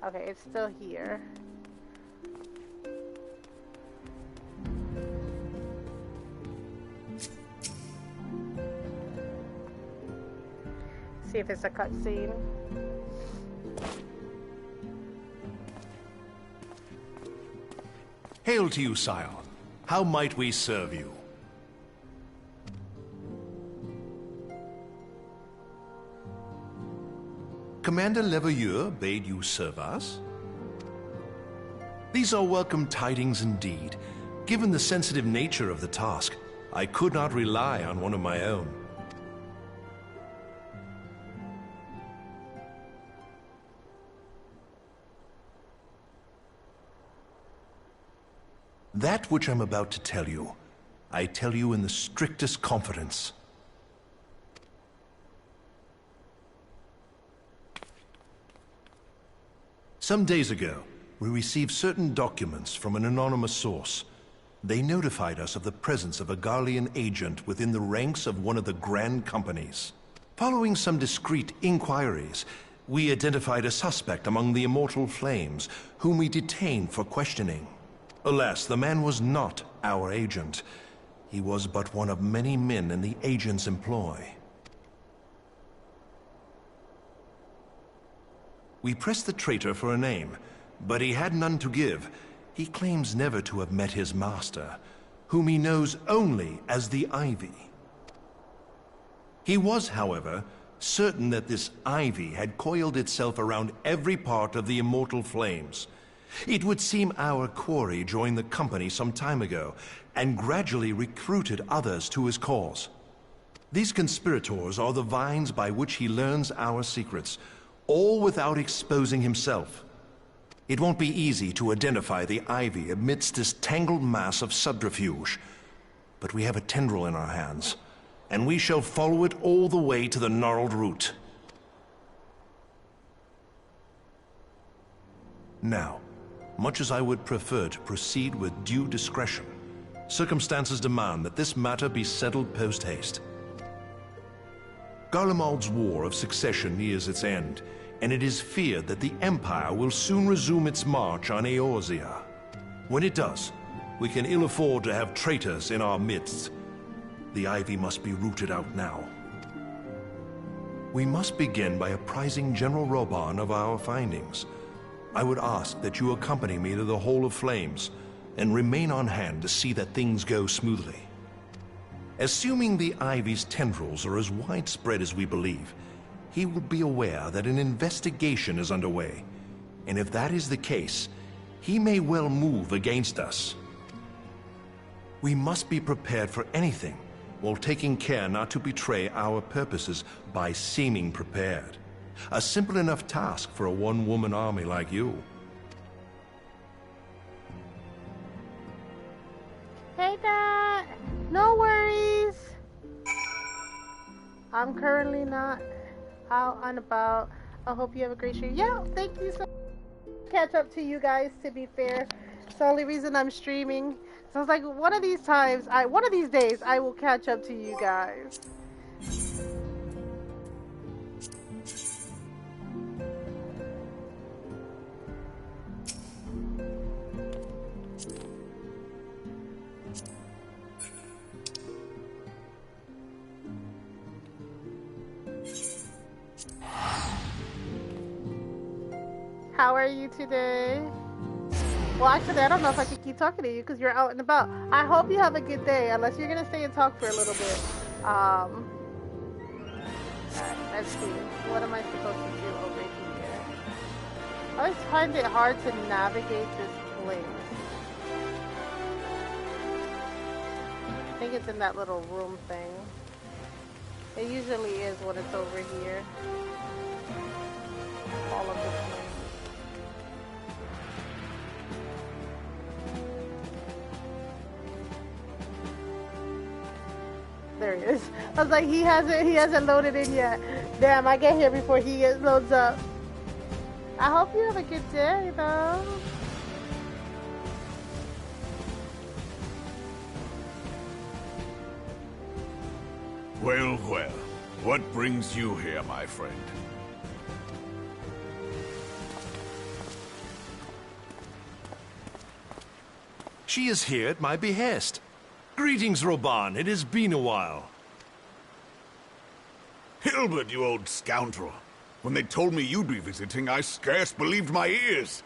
Okay, it's still here. See if it's a cutscene. Hail to you, Scion. How might we serve you? Commander Leveilleur bade you serve us? These are welcome tidings indeed. Given the sensitive nature of the task, I could not rely on one of my own. That which I'm about to tell you, I tell you in the strictest confidence. Some days ago, we received certain documents from an anonymous source. They notified us of the presence of a Garlean agent within the ranks of one of the Grand Companies. Following some discreet inquiries, we identified a suspect among the Immortal Flames, whom we detained for questioning. Alas, the man was not our agent. He was but one of many men in the agent's employ. We pressed the traitor for a name, but he had none to give. He claims never to have met his master, whom he knows only as the Ivy. He was, however, certain that this Ivy had coiled itself around every part of the Immortal Flames. It would seem our quarry joined the company some time ago, and gradually recruited others to his cause. These conspirators are the vines by which he learns our secrets, all without exposing himself. It won't be easy to identify the Ivy amidst this tangled mass of subterfuge, but we have a tendril in our hands, and we shall follow it all the way to the gnarled root. Now, much as I would prefer to proceed with due discretion, circumstances demand that this matter be settled post-haste. Garlemald's War of Succession nears its end, and it is feared that the Empire will soon resume its march on Eorzea. When it does, we can ill afford to have traitors in our midst. The Ivy must be rooted out now. We must begin by apprising General Roban of our findings. I would ask that you accompany me to the Hall of Flames, and remain on hand to see that things go smoothly. Assuming the Ivy's tendrils are as widespread as we believe, he will be aware that an investigation is underway, and if that is the case, he may well move against us. We must be prepared for anything, while taking care not to betray our purposes by seeming prepared. A simple enough task for a one-woman army like you. Hey, Dad. No worries. I'm currently not out and about. I hope you have a great stream. Yeah, thank you so much. Catch up to you guys, to be fair. It's the only reason I'm streaming. So I was like, one of these days, I will catch up to you guys. How are you today? Well, actually, I don't know if I can keep talking to you because you're out and about. I hope you have a good day, unless you're gonna stay and talk for a little bit. Alright, let's see. What am I supposed to do over here? I always find it hard to navigate this place. I think it's in that little room thing. It usually is when it's over here. All of this thing. There he is. I was like, he hasn't loaded in yet. Damn, I get here before he loads up. I hope you have a good day, though. Well, well. What brings you here, my friend? She is here at my behest. Greetings, Roban. It has been a while. Hilbert, you old scoundrel. When they told me you'd be visiting, I scarce believed my ears.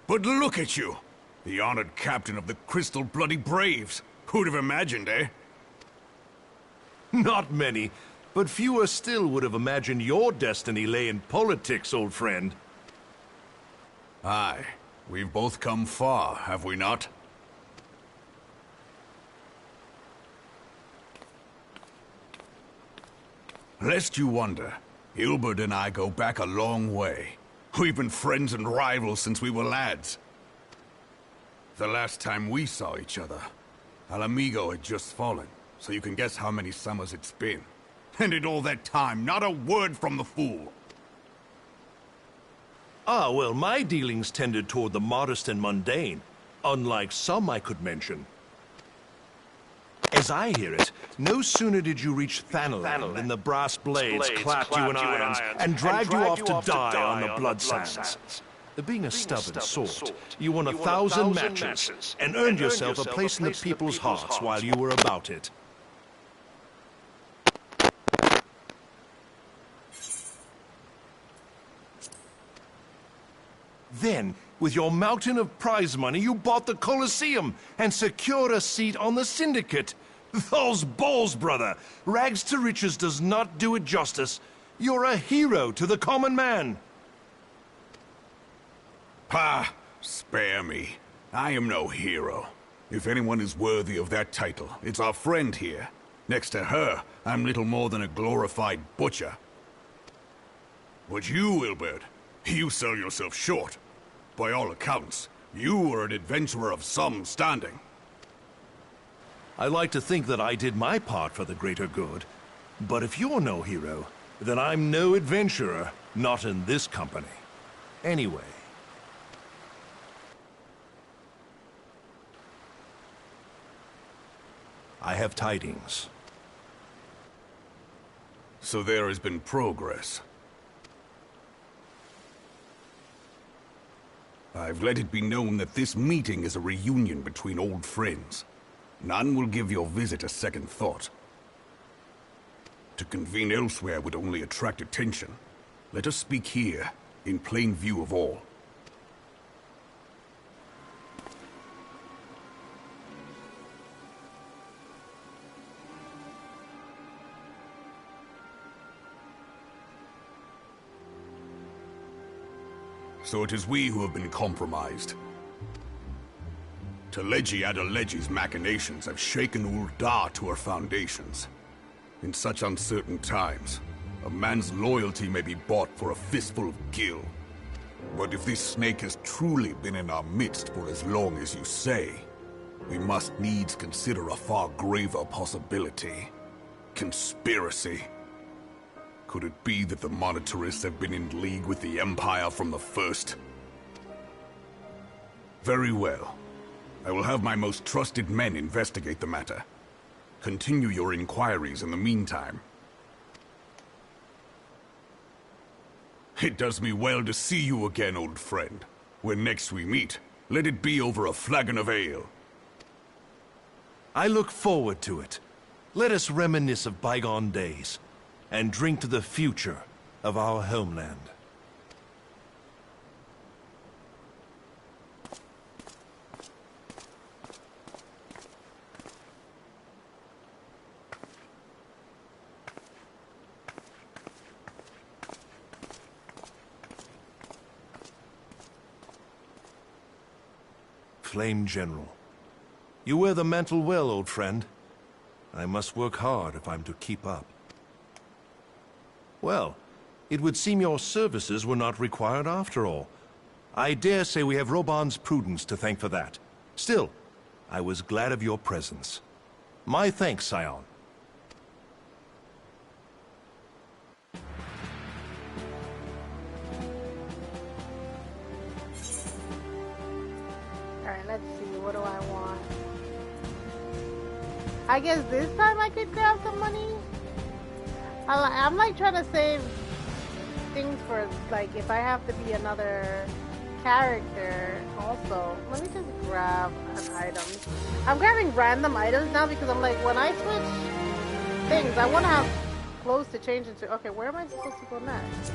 But look at you! The honored captain of the Crystal Bloody Braves. Who'd have imagined, eh? Not many, but fewer still would have imagined your destiny lay in politics, old friend. Aye. We've both come far, have we not? Lest you wonder, Gilbert and I go back a long way. We've been friends and rivals since we were lads. The last time we saw each other, Alamigo had just fallen, so you can guess how many summers it's been. And in all that time, not a word from the fool. Ah, well, my dealings tended toward the modest and mundane, unlike some I could mention. As I hear it, no sooner did you reach Thanalan than the brass blades clapped you in irons and dragged you off to die on the blood sands. Being a stubborn sort, you won 1,000 matches and earned yourself a place in the people's hearts while you were about it. Then, with your mountain of prize money, you bought the Colosseum and secured a seat on the Syndicate. Those balls, brother! Rags to riches does not do it justice. You're a hero to the common man. Pah! Spare me. I am no hero. If anyone is worthy of that title, it's our friend here. Next to her, I'm little more than a glorified butcher. But you, Wilbert, you sell yourself short. By all accounts, you are an adventurer of some standing. I like to think that I did my part for the greater good. But if you're no hero, then I'm no adventurer, not in this company. Anyway. I have tidings. So there has been progress. I've let it be known that this meeting is a reunion between old friends. None will give your visit a second thought. To convene elsewhere would only attract attention. Let us speak here, in plain view of all. So it is we who have been compromised. Teleji Adeleji's machinations have shaken Ul'dah to her foundations. In such uncertain times, a man's loyalty may be bought for a fistful of gil. But if this snake has truly been in our midst for as long as you say, we must needs consider a far graver possibility. Conspiracy. Could it be that the Monetarists have been in league with the Empire from the first? Very well. I will have my most trusted men investigate the matter. Continue your inquiries in the meantime. It does me well to see you again, old friend. When next we meet, let it be over a flagon of ale. I look forward to it. Let us reminisce of bygone days and drink to the future of our homeland. Flame General, you wear the mantle well, old friend. I must work hard if I'm to keep up. Well, it would seem your services were not required after all. I dare say we have Roban's prudence to thank for that. Still, I was glad of your presence. My thanks, Scion. Alright, let's see. What do I want? I guess this time I could grab some money? I'm like trying to save things for like if I have to be another character also. Let me just grab an item. I'm grabbing random items now because I'm like when I switch things I want to have clothes to change into. Okay, where am I supposed to go next?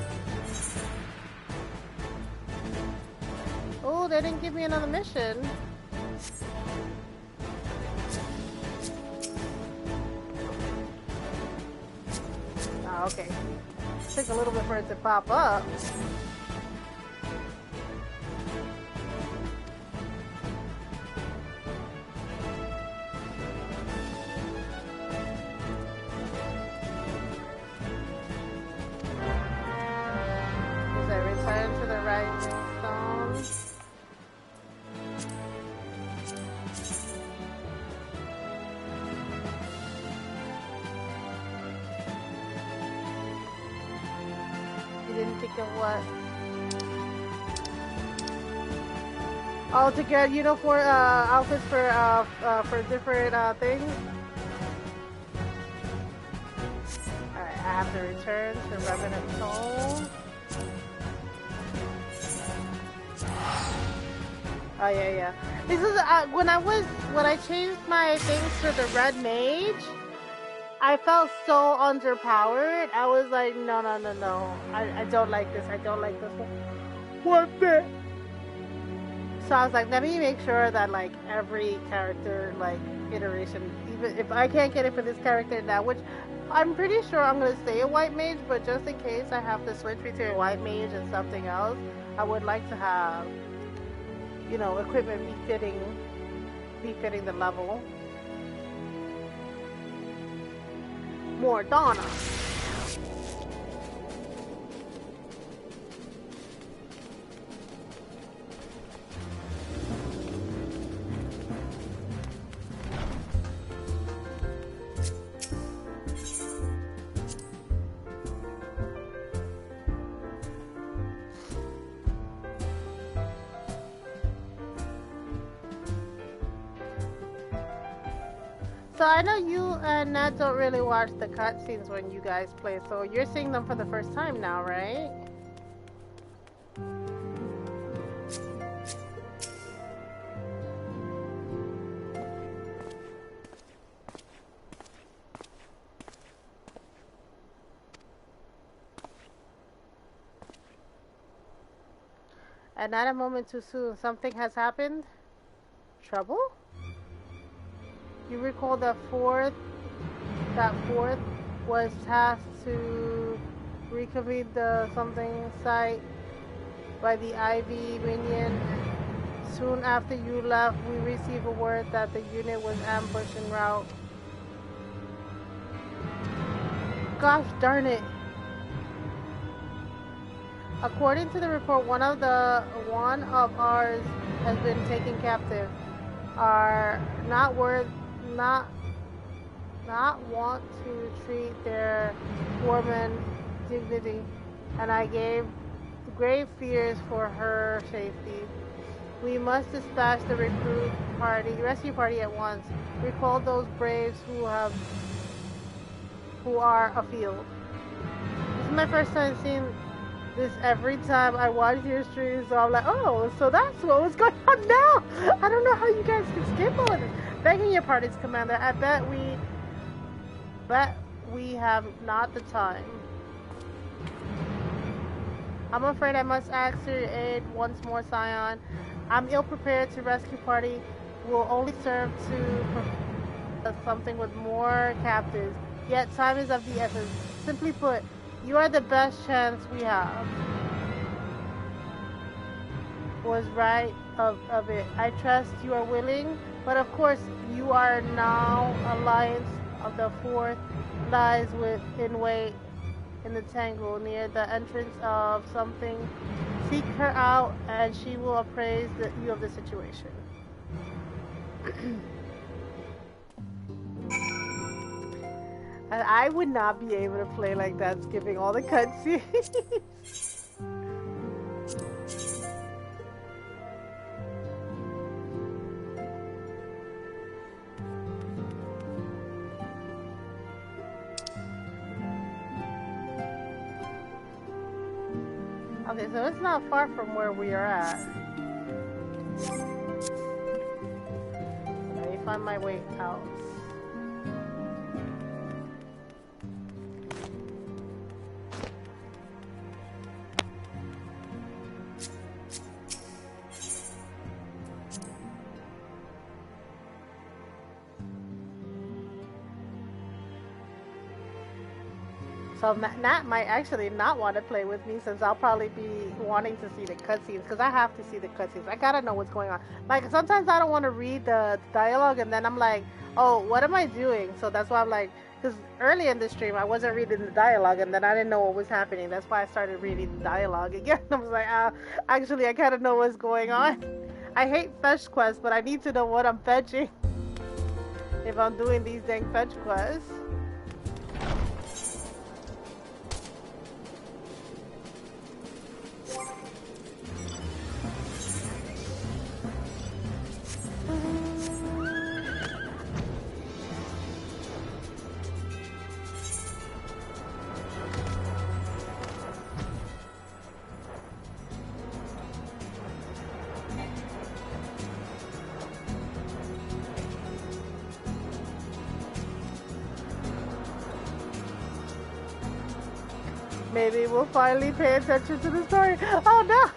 Oh, they didn't give me another mission. Okay. Took a little bit for it to pop up. didn't think of what. Oh, to get uniform outfits for different things. Alright, I have to return to Revenant Soul. Oh yeah. This is when I changed my things to the red mage. I felt so underpowered. I was like, no. I don't like this. I don't like this one. What the? So I was like, let me make sure that like every character like iteration, even if I can't get it for this character now, which I'm pretty sure I'm gonna stay a white mage, but just in case I have to switch between white mage and something else, I would like to have, you know, equipment befitting the level. More Donna. So I know you and Nat don't really watch the cutscenes when you guys play, so you're seeing them for the first time now, right? And not a moment too soon, something has happened? Trouble? You recall that fourth was tasked to reconvene the something site by the Ivy minion. Soon after you left, we received a word that the unit was ambushed en route. Gosh darn it. According to the report, one of ours has been taken captive. Are not want to treat their foreman dignity, and I gave grave fears for her safety. We must dispatch the rescue party at once. Recall those braves who are afield. This is my first time seeing this. Every time I watch your streams, so I'm like, oh, so that's what was going on now. I don't know how you guys can skip all of this. Begging your party's commander, I bet we have not the time. I'm afraid I must ask your aid once more, Scion. I'm ill-prepared to rescue party. Will only serve to something with more captives. Yet time is of the essence. Simply put, you are the best chance we have. Was right of it. I trust you are willing, but of course you are now. Alliance of the Fourth lies in wait in the tangle near the entrance of something. Seek her out and she will appraise you of the situation. And I would not be able to play like that, skipping all the cutscenes. Okay, so it's not far from where we are at. Let me find my way out. So Nat might actually not want to play with me since I'll probably be wanting to see the cutscenes because I have to see the cutscenes. I gotta know what's going on. Like sometimes I don't want to read the dialogue and then I'm like, oh, what am I doing? So that's why I'm like, because early in the stream I wasn't reading the dialogue and then I didn't know what was happening. That's why I started reading the dialogue again. I was like, actually I gotta know what's going on. I hate fetch quests, but I need to know what I'm fetching if I'm doing these dang fetch quests. Maybe we'll finally pay attention to the story. Oh no!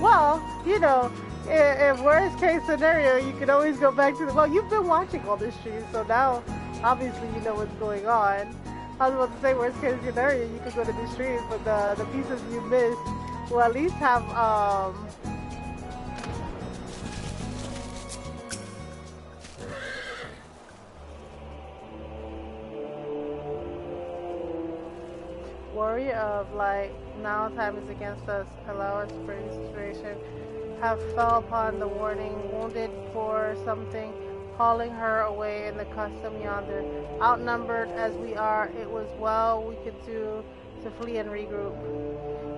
Well, you know, in worst case scenario, you can always go back to the. Well, you've been watching all this stream, so now obviously you know what's going on. I was about to say worst case scenario, you could go to the stream, but the pieces you missed will at least have warrior of light, now time is against us, allow us for inspiration, have fell upon the warning, wounded for something, hauling her away in the custom yonder. Outnumbered as we are, it was well we could do to flee and regroup.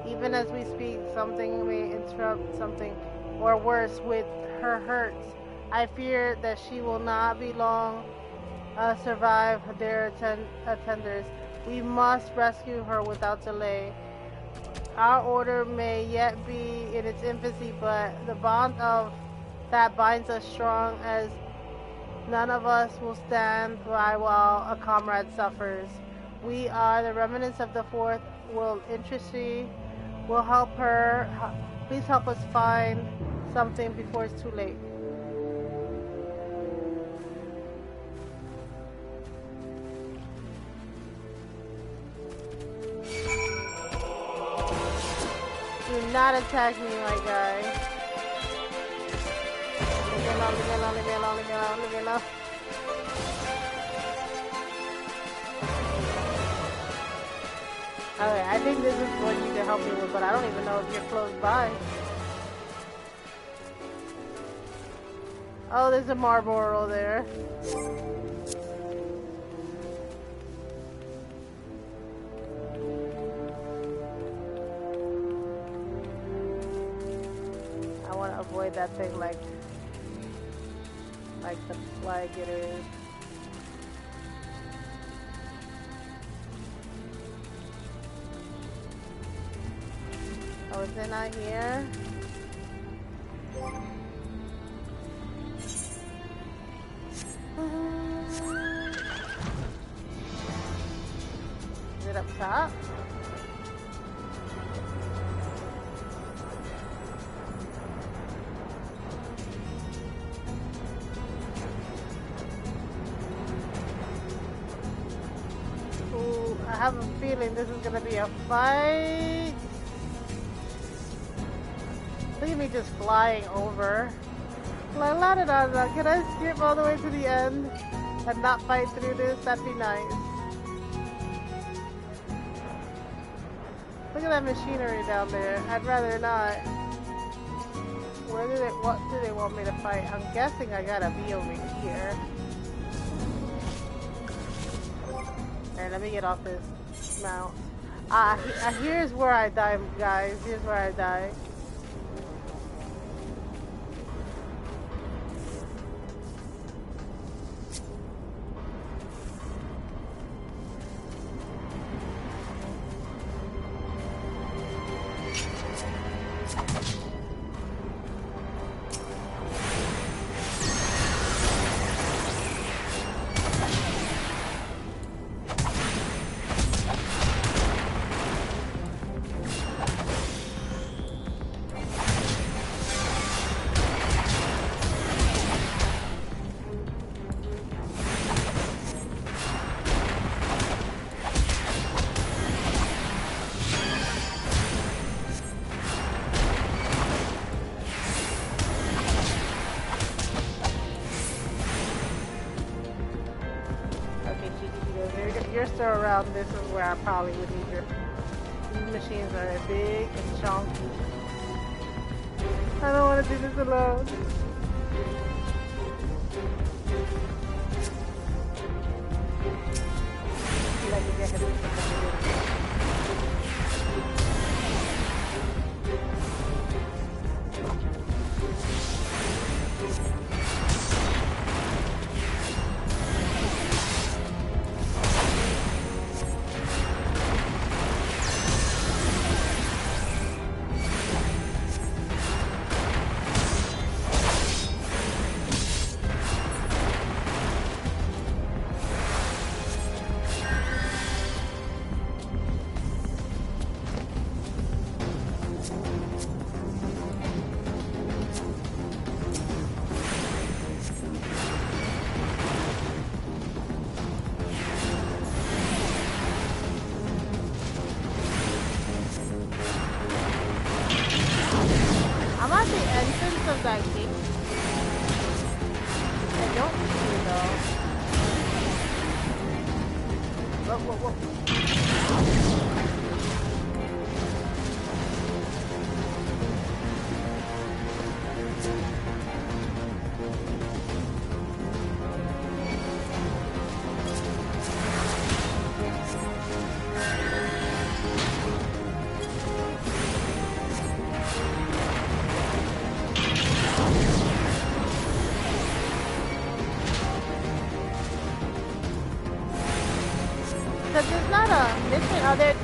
Even as we speak, something may interrupt something, or worse, with her hurts. I fear that she will not be long survive their attenders. We must rescue her without delay. Our order may yet be in its infancy, but the bond of that binds us strong, as none of us will stand by while a comrade suffers. We are the remnants of the fourth. Will help her. Please help us find something before it's too late. Do not attack me, my guy. Leave me alone, leave me alone, leave me alone, leave me alone, leave me alone. Okay, I think this is what you can help me with, but I don't even know if you're close by. Oh, there's a Marlboro there. I want to avoid that thing like the flag it is. Oh, is it not here? Is it up top? Ooh, I have a feeling this is gonna be a fight. Look at me just flying over. Like, la da da da. Can I skip all the way to the end and not fight through this? That'd be nice. Look at that machinery down there. I'd rather not. What do they want me to fight? I'm guessing I gotta be over here. Alright, let me get off this mount. Here's where I die, guys. Here's where I die. Around this is where I probably would need your. These machines are big and chunky. I don't want to do this alone. whoa. Because there's not a mission. Oh, there.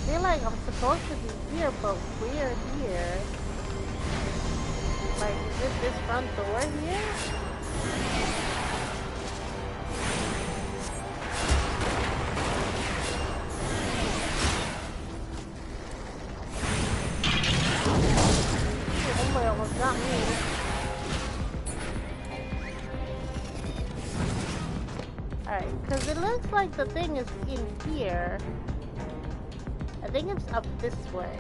I feel like I'm supposed to be here, but we're here. Like, is it this front door here? Oh, homeboy almost got me. Alright, because it looks like the thing is in here. I think it's up this way.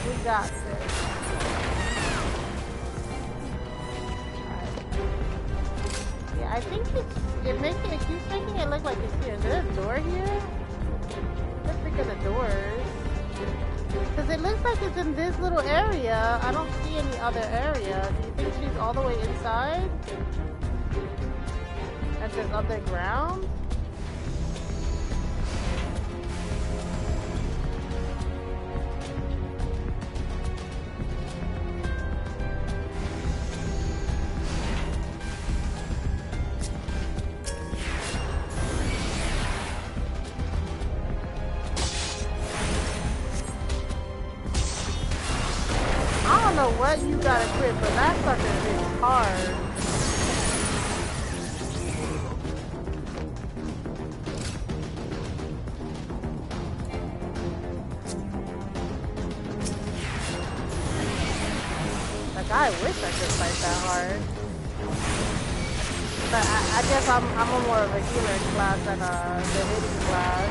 We got this. Alright. Yeah, I think it keeps making it look like it's here. Is there a door here? Of the doors, because it looks like it's in this little area. I don't see any other area. Do you think she's all the way inside and just underground? I don't know what you got equipped, but that sucker is hard. Like, I wish I could fight that hard. But I guess I'm a more of a healer class than the hitting class.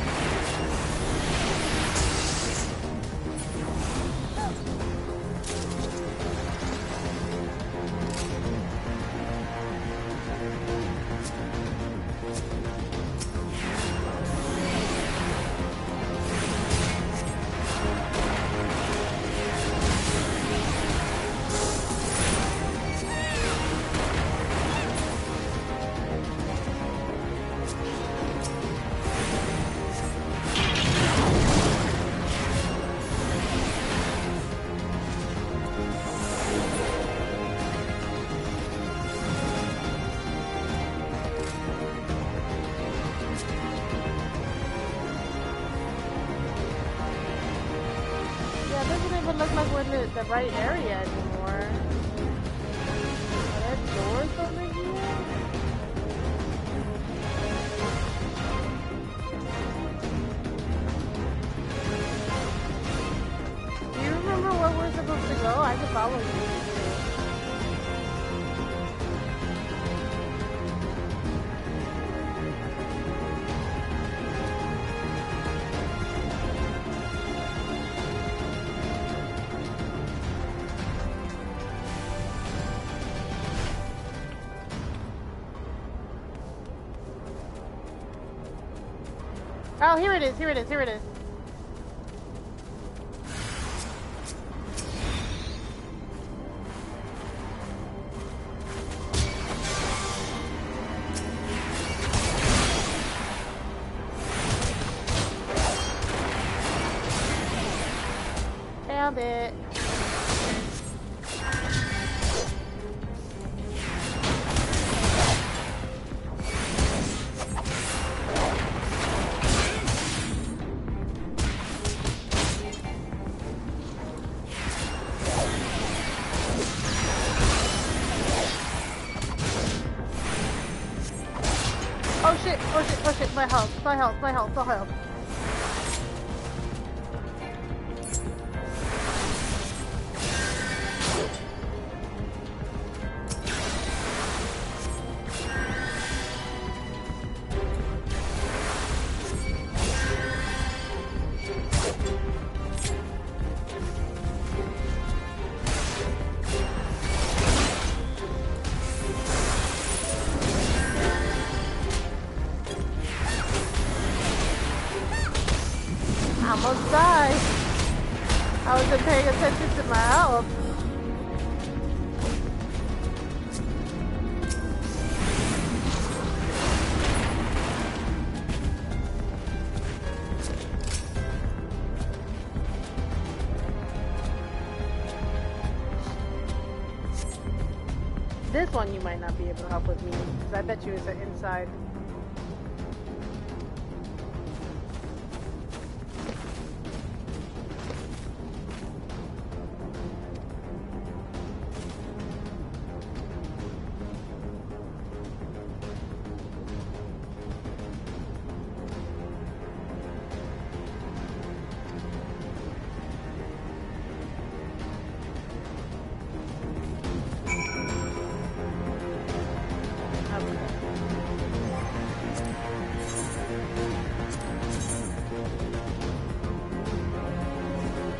Look like we're in the right area anymore. Are there doors over here? Do you remember where we're supposed to go? I can follow you. Oh, here it is, here it is, here it is. Found it. Oh shit, oh shit, oh shit, my health, my health, my health, my health. I almost died. I wasn't paying attention to my health. This one you might not be able to help with me, because I bet you it's inside.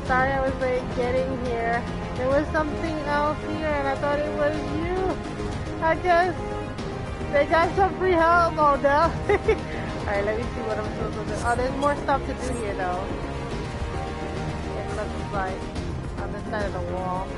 Sorry I was late getting here. There was something else here and I thought it was you. I guess they got some free help. Oh no. Alright, let me see what I'm supposed to do. Oh, there's more stuff to do here though. It looks like on this side of the wall.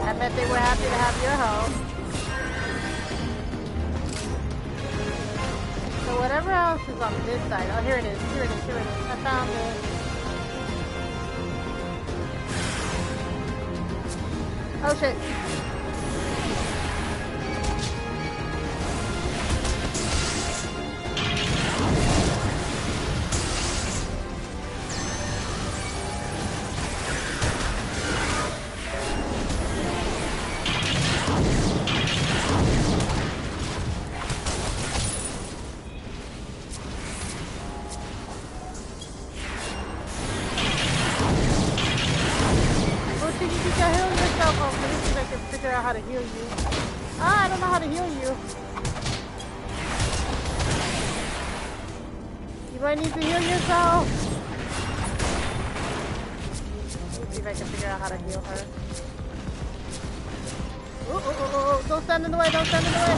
I bet they were happy to have your help. So whatever else is on this side. Oh, here it is. Here it is. Here it is. I found it. Oh shit. How to heal you. Ah, I don't know how to heal you. You might need to heal yourself. Let me see if I can figure out how to heal her. Oh, don't stand in the way, don't stand in the way.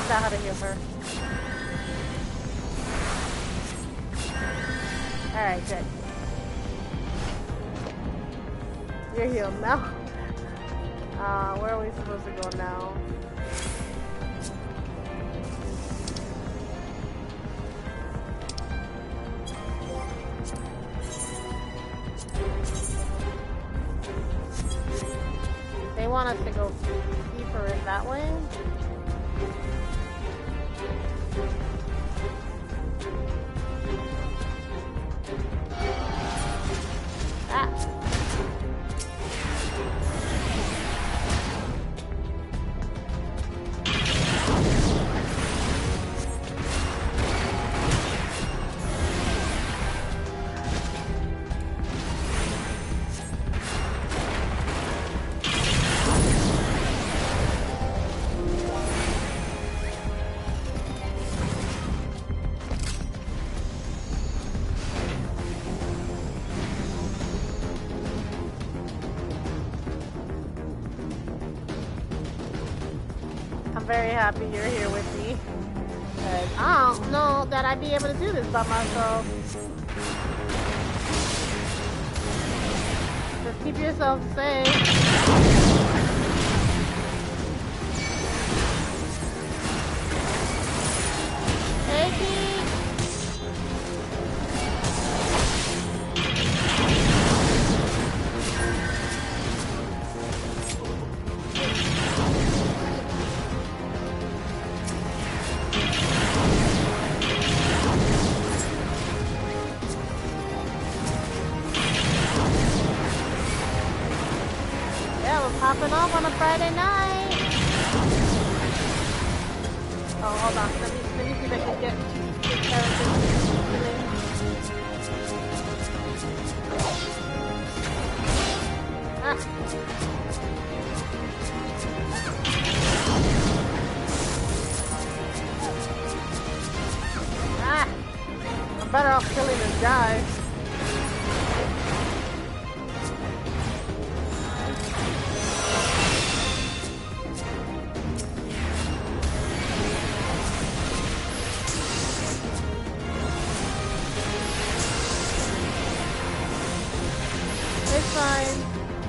That's how to heal her. Alright, good. You're healed now. Where are we supposed to go now? They want us to go deeper in that way. happy you're here with me. But I don't know that I'd be able to do this by myself. Just keep yourself safe. Hey, Pete. Popping off on a Friday night. Oh, hold on. Let me see if I can get characters. I'm better off killing this guy.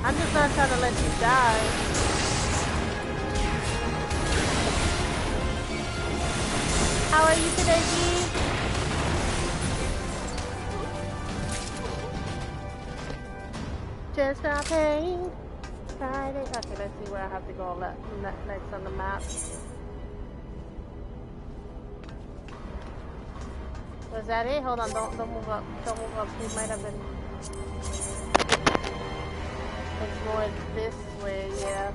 I'm just not trying to let you die. How are you today, Dee? Just not paying Friday. Okay, let's see where I have to go next on the map. Was that it? Hold on, don't move up. Don't move up. It might have been. It's more this way, yeah.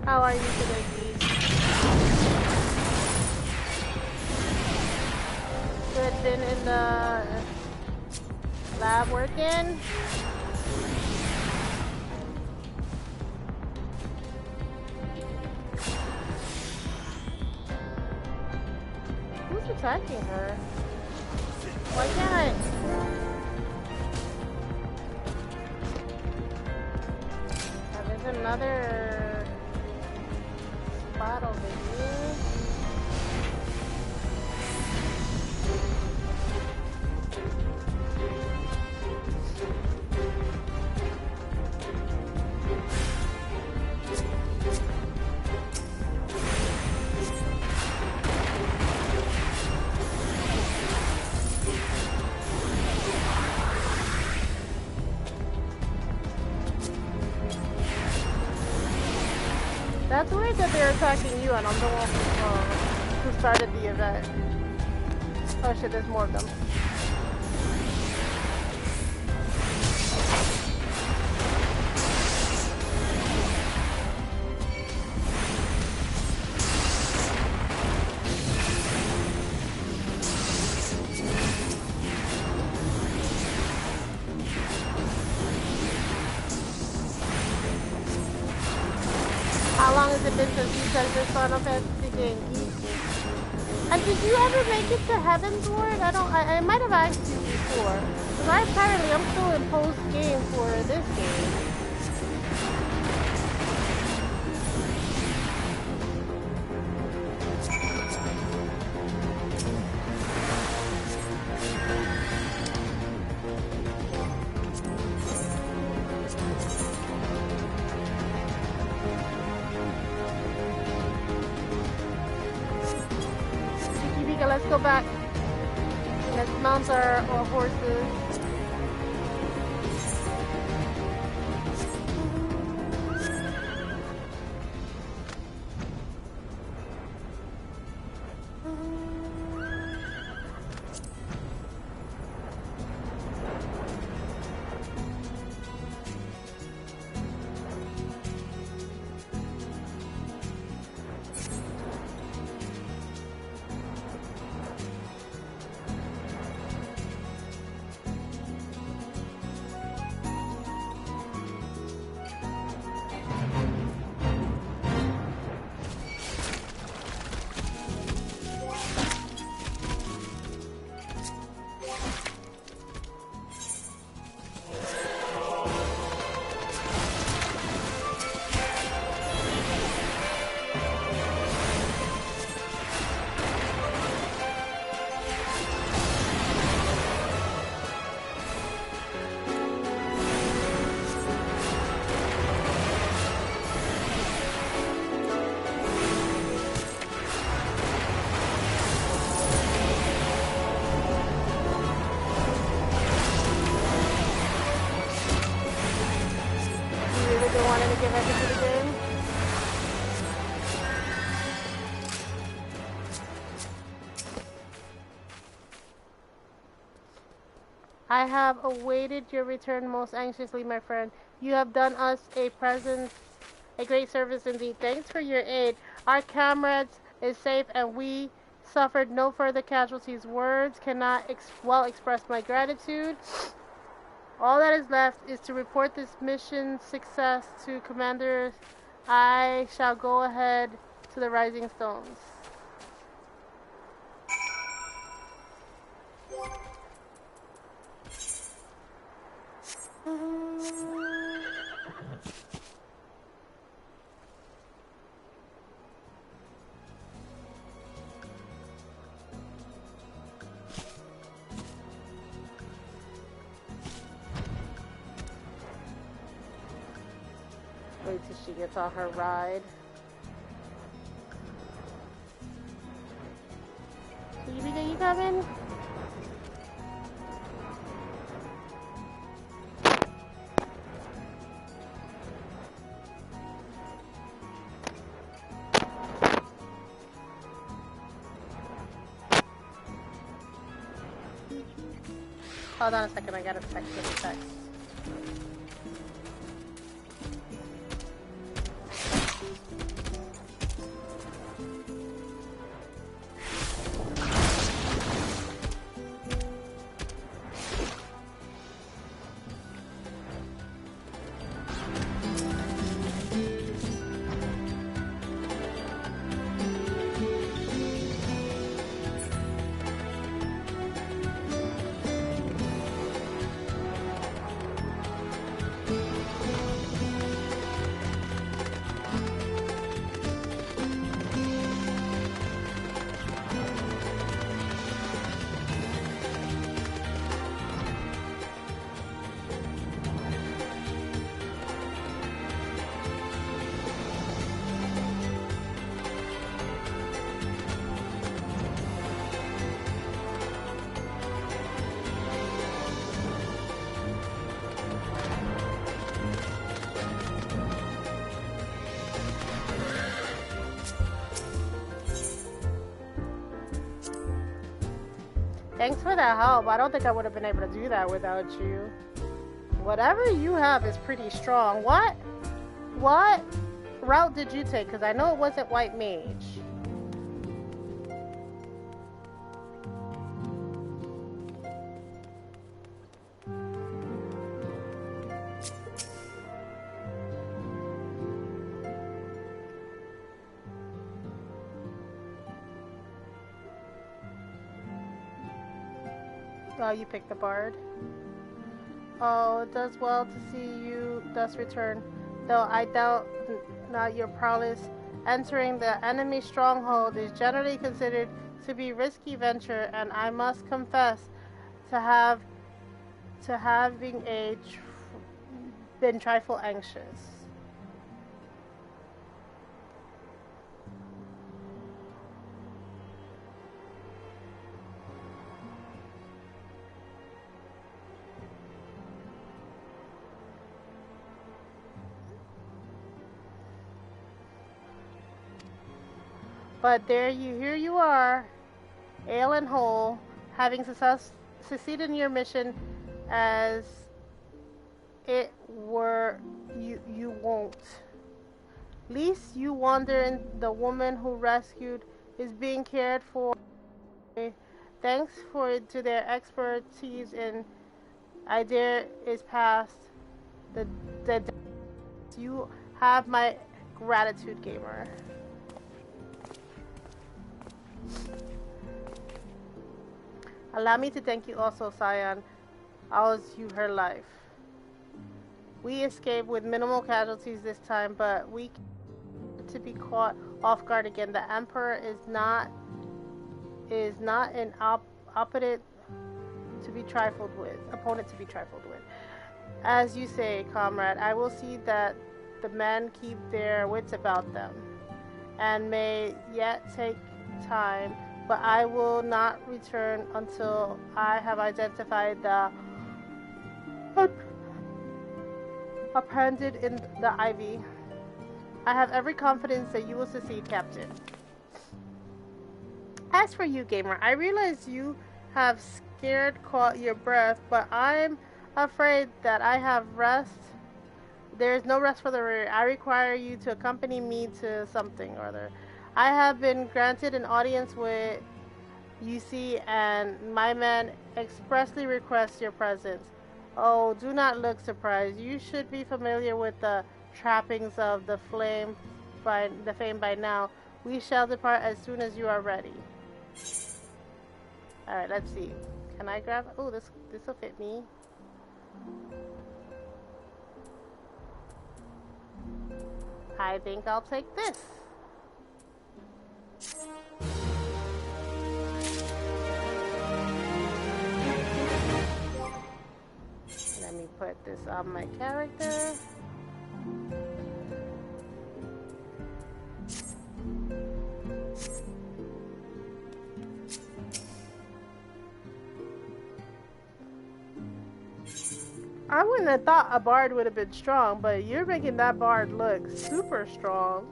How are you today, Dee? Good, been in the lab working? Attacking her. Why can't I? There's another spot over here. That's weird that they're attacking you and I'm the one who started the event. Oh shit, there's more of them. How long has it been since you said this Final Fantasy game? And did you ever make it to Heaven's Ward? I might have asked you before. Because I'm still in post-game for this game. Let's go back. Let's mount our horses. to get back into the game. I have awaited your return most anxiously, my friend. You have done us a great service indeed. Thanks for your aid. Our comrades is safe and we suffered no further casualties. Words cannot well express my gratitude. All that is left is to report this mission's success to Commander. I shall go ahead to the Rising Stones. Wait till she gets on her ride. Sweetie, you coming? Hold on a second, I gotta text you the text. Thanks for that help. I don't think I would have been able to do that without you. Whatever you have is pretty strong. What route did you take? Because I know it wasn't White Mage. Oh, you picked the Bard. Oh, it does well to see you thus return, though I doubt not your prowess. Entering the enemy stronghold is generally considered to be risky venture, and I must confess to having been trifle anxious. But here you are, ale and whole, having succeeded in your mission, as it were you won't. Least you wonder in the woman who rescued is being cared for. Thanks to their expertise in idea is past. The you have my gratitude, gamer. Allow me to thank you also, Scion. I'll you her life. We escaped with minimal casualties this time, but we to be caught off guard again. The Emperor is not an opponent to be trifled with. As you say, comrade, I will see that the men keep their wits about them, and may yet take time, but I will not return until I have identified the appended in the ivy. I have every confidence that you will succeed, Captain. As for you, gamer, I realize you have scared caught your breath, but I'm afraid that I have rest. There is no rest for the weary. I require you to accompany me to something or other. I have been granted an audience with UC, and my men expressly request your presence. Oh, do not look surprised. You should be familiar with the trappings of the flame by now. We shall depart as soon as you are ready. Alright, let's see. Can I grab? Oh, this will fit me. I think I'll take this. Let me put this on my character. I wouldn't have thought a bard would have been strong, but you're making that bard look super strong.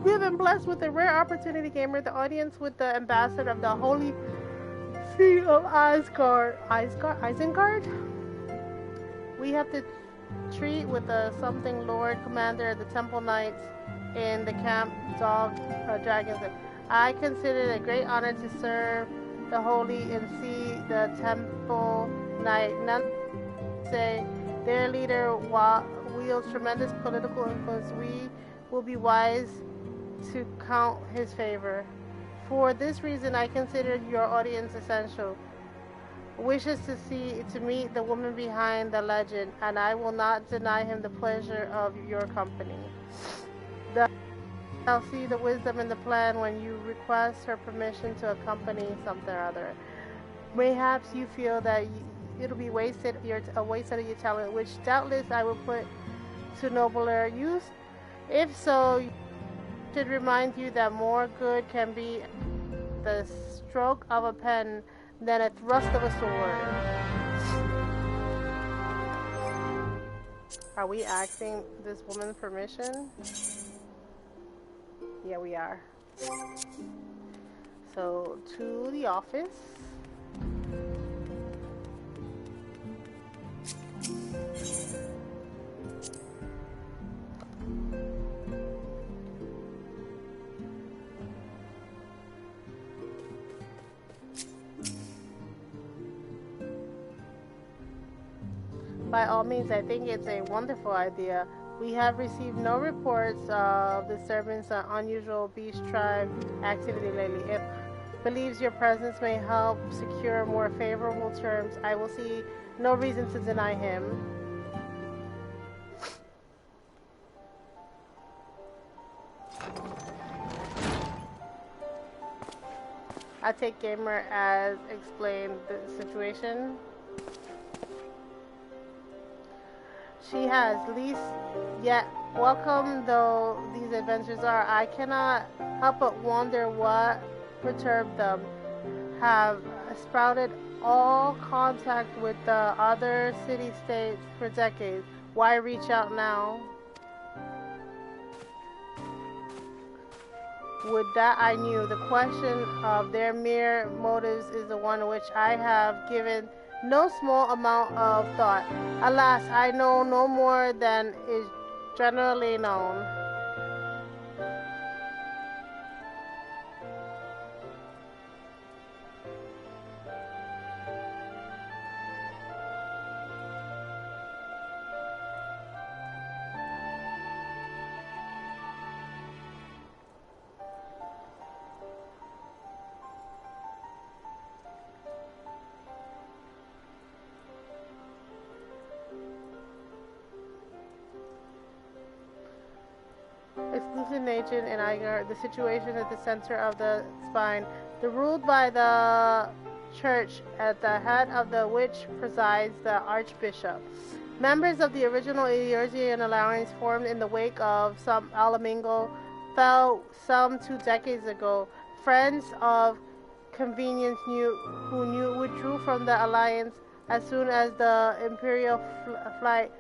We have been blessed with a rare opportunity, gamer. The audience with the ambassador of the Holy See of Isengard? We have to treat with the something Lord Commander of the Temple Knights in the camp dragons. I consider it a great honor to serve the Holy and see the Temple Knight. None say their leader wields tremendous political influence. We will be wise to count his favor. For this reason, I consider your audience essential. Wishes to meet the woman behind the legend, and I will not deny him the pleasure of your company. I'll see the wisdom in the plan when you request her permission to accompany something or other. Mayhaps you feel that it'll be a waste of your talent, which doubtless I will put to nobler use. If so, it should remind you that more good can be the stroke of a pen than a thrust of a sword. Are we asking this woman permission? Yeah, we are. So, to the office. By all means, I think it's a wonderful idea. We have received no reports of disturbance or unusual beast tribe activity lately. If believes your presence may help secure more favorable terms, I will see no reason to deny him. I take Gamer as explained the situation. She has, least yet welcome though these adventures are, I cannot help but wonder what perturbed them. Have sprouted all contact with the other city-states for decades. Why reach out now? Would that I knew. The question of their mere motives is the one which I have given no small amount of thought. Alas, I know no more than is generally known. Exclusive nature in Igar, the situation at the center of the spine, the ruled by the church, at the head of the which presides the archbishop. Members of the original Eorzean alliance formed in the wake of some Alamingo fell some 2 decades ago. Friends of convenience withdrew from the alliance as soon as the imperial flight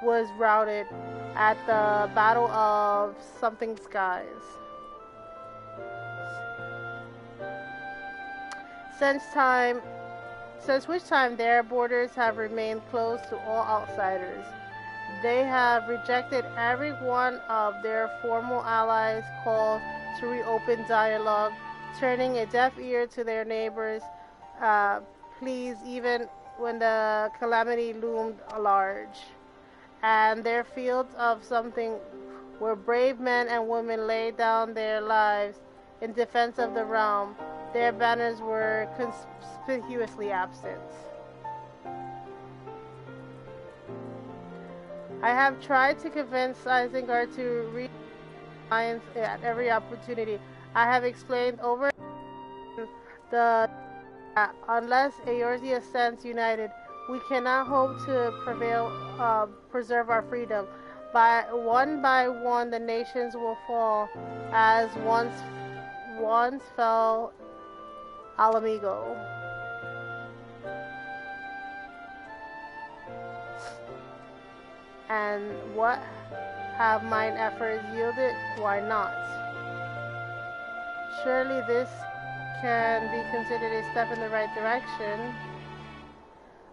was routed at the Battle of Something Skies. Since which time their borders have remained closed to all outsiders. They have rejected every one of their formal allies' calls to reopen dialogue, turning a deaf ear to their neighbors' pleas even when the calamity loomed large. And their fields of something where brave men and women laid down their lives in defense of the realm, their banners were conspicuously absent. I have tried to convince Isengard to read lines at every opportunity. I have explained over the unless Eorzea stands united, we cannot hope to preserve our freedom. By one, the nations will fall, as once fell Alamigo. And what have mine efforts yielded? Why not? Surely this can be considered a step in the right direction.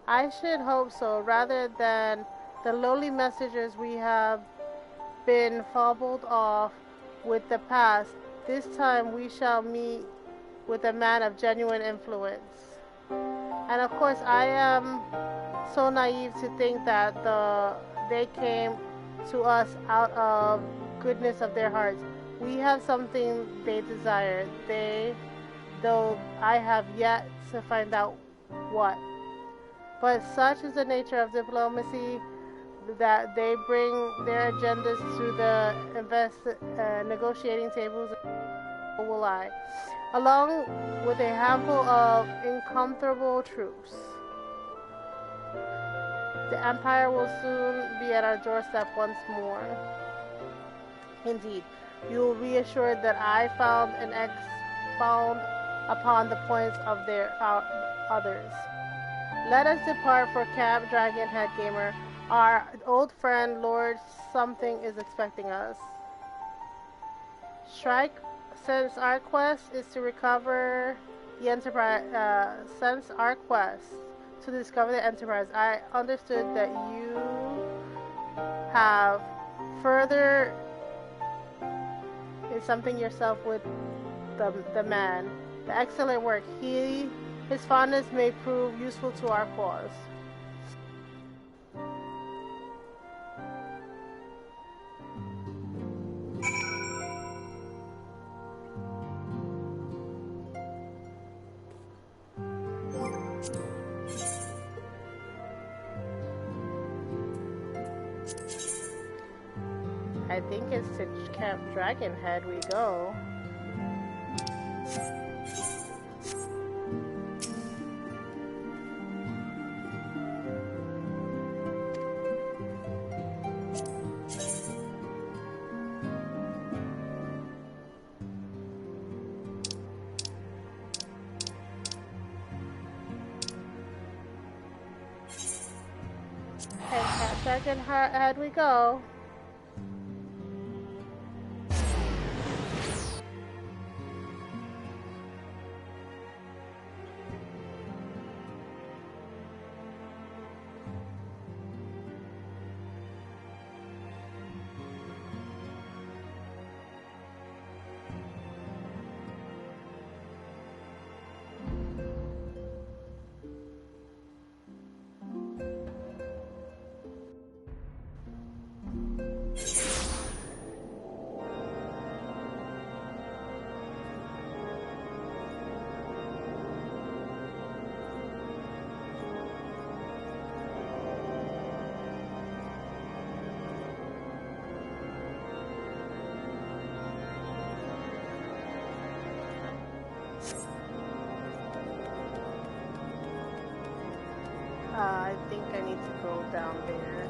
I should hope so, rather than the lowly messengers we have been fumbled off with the past. This time we shall meet with a man of genuine influence. And of course, I am so naive to think that they came to us out of goodness of their hearts. We have something they desire, though I have yet to find out what. But such is the nature of diplomacy that they bring their agendas to the negotiating tables. Will I, along with a handful of incomparable troops. The Empire will soon be at our doorstep once more. Indeed, you will be assured that I found and expound upon the points of their others. Let us depart for Camp Dragonhead Gamer. Our old friend Lord Something is expecting us. Strike. Since our quest is to recover the Enterprise, since our quest to discover the Enterprise, I understood that you have further is something yourself with the man. The excellent work. His fondness may prove useful to our cause. I think it's to Camp Dragonhead we go. And Camp Dragonhead we go. I think I need to go down there.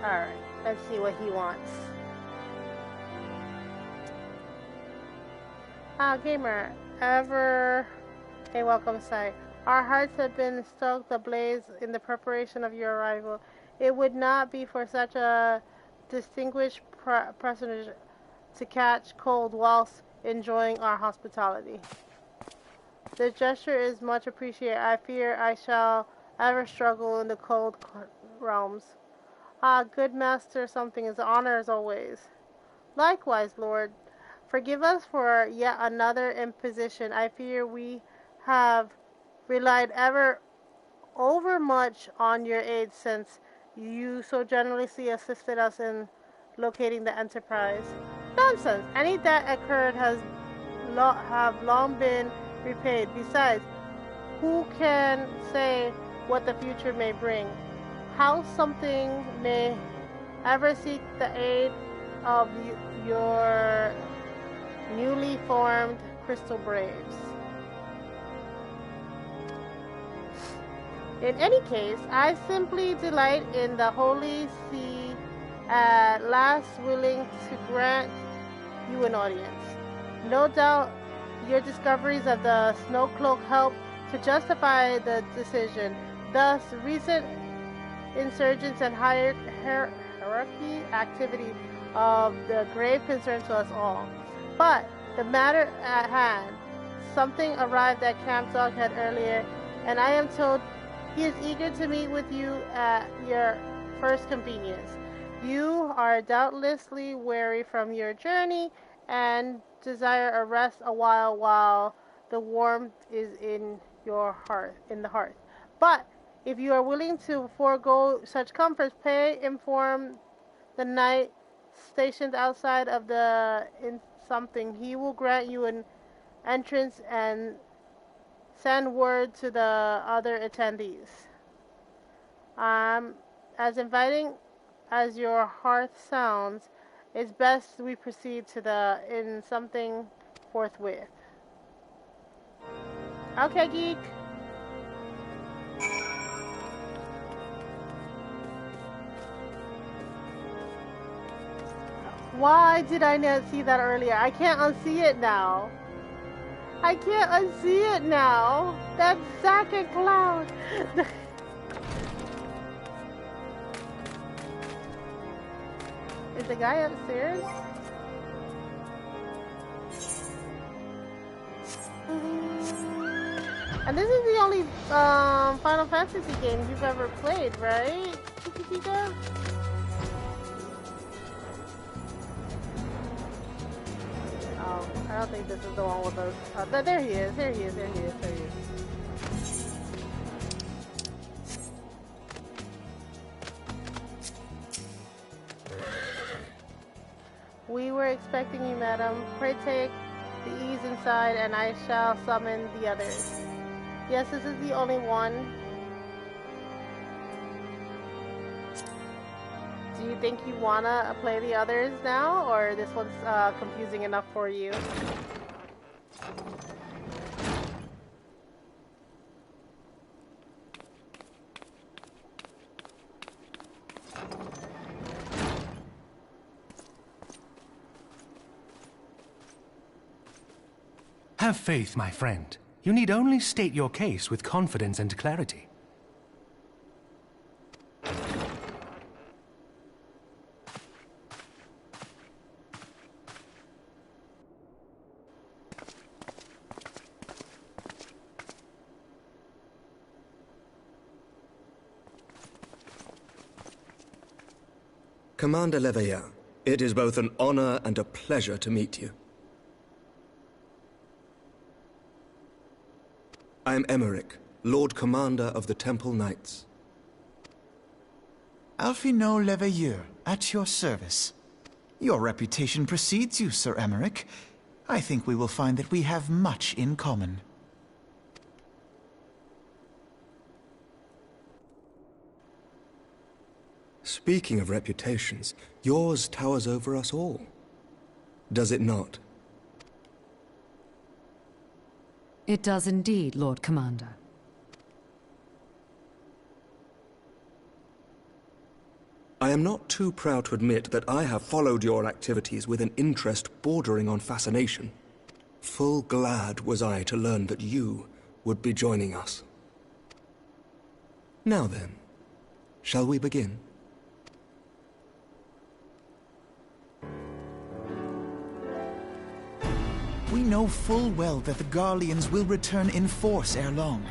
Alright, let's see what he wants. Gamer, ever a welcome sight. Our hearts have been stoked ablaze in the preparation of your arrival. It would not be for such a distinguished personage to catch cold whilst enjoying our hospitality. The gesture is much appreciated. I fear I shall ever struggle in the cold realms. Good master, something is honor as always. Likewise, Lord. Forgive us for yet another imposition. I fear we have relied ever overmuch on your aid since you so generously assisted us in locating the Enterprise. Nonsense! Any debt incurred have long been repaid. Besides, who can say what the future may bring? How something may ever seek the aid of your newly formed Crystal Braves. In any case, I simply delight in the Holy See, at last willing to grant you an audience. No doubt your discoveries of the Snow Cloak help to justify the decision. Thus, recent insurgents and hierarchy activity of the grave concern to us all. But the matter at hand, something arrived at Camp Doghead earlier, and I am told he is eager to meet with you at your first convenience. You are doubtlessly weary from your journey and desire a rest a while the warmth is in your hearth. But if you are willing to forego such comforts, inform the knight stationed outside of the something. He will grant you an entrance and send word to the other attendees. As inviting as your hearth sounds, it's best we proceed to the in something forthwith. Okay, geek. Why did I not see that earlier? I can't unsee it now. I can't unsee it now. That sack and cloud. Is the guy upstairs? And this is the only Final Fantasy game you've ever played, right, Chiquitita? Oh, I don't think this is the one with those. There he is. There he is. There he is. There he is. We were expecting you, madam. Pray take the ease inside, and I shall summon the others. Yes, this is the only one. Do you think you wanna play the others now, or this one's confusing enough for you? Have faith, my friend. You need only state your case with confidence and clarity. Commander Leveilleur, it is both an honor and a pleasure to meet you. I am Emmerich, Lord Commander of the Temple Knights. Alphino Leveilleur, at your service. Your reputation precedes you, Sir Emmerich. I think we will find that we have much in common. Speaking of reputations, yours towers over us all. Does it not? It does indeed, Lord Commander. I am not too proud to admit that I have followed your activities with an interest bordering on fascination. Full glad was I to learn that you would be joining us. Now then, shall we begin? We know full well that the Garleans will return in force ere long.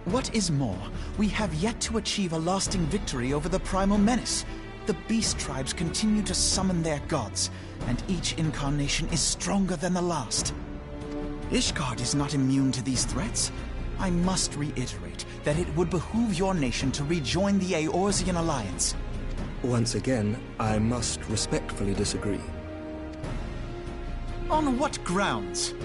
What is more, we have yet to achieve a lasting victory over the primal menace. The beast tribes continue to summon their gods, and each incarnation is stronger than the last. Ishgard is not immune to these threats. I must reiterate that it would behoove your nation to rejoin the Eorzean alliance. Once again, I must respectfully disagree. On what grounds?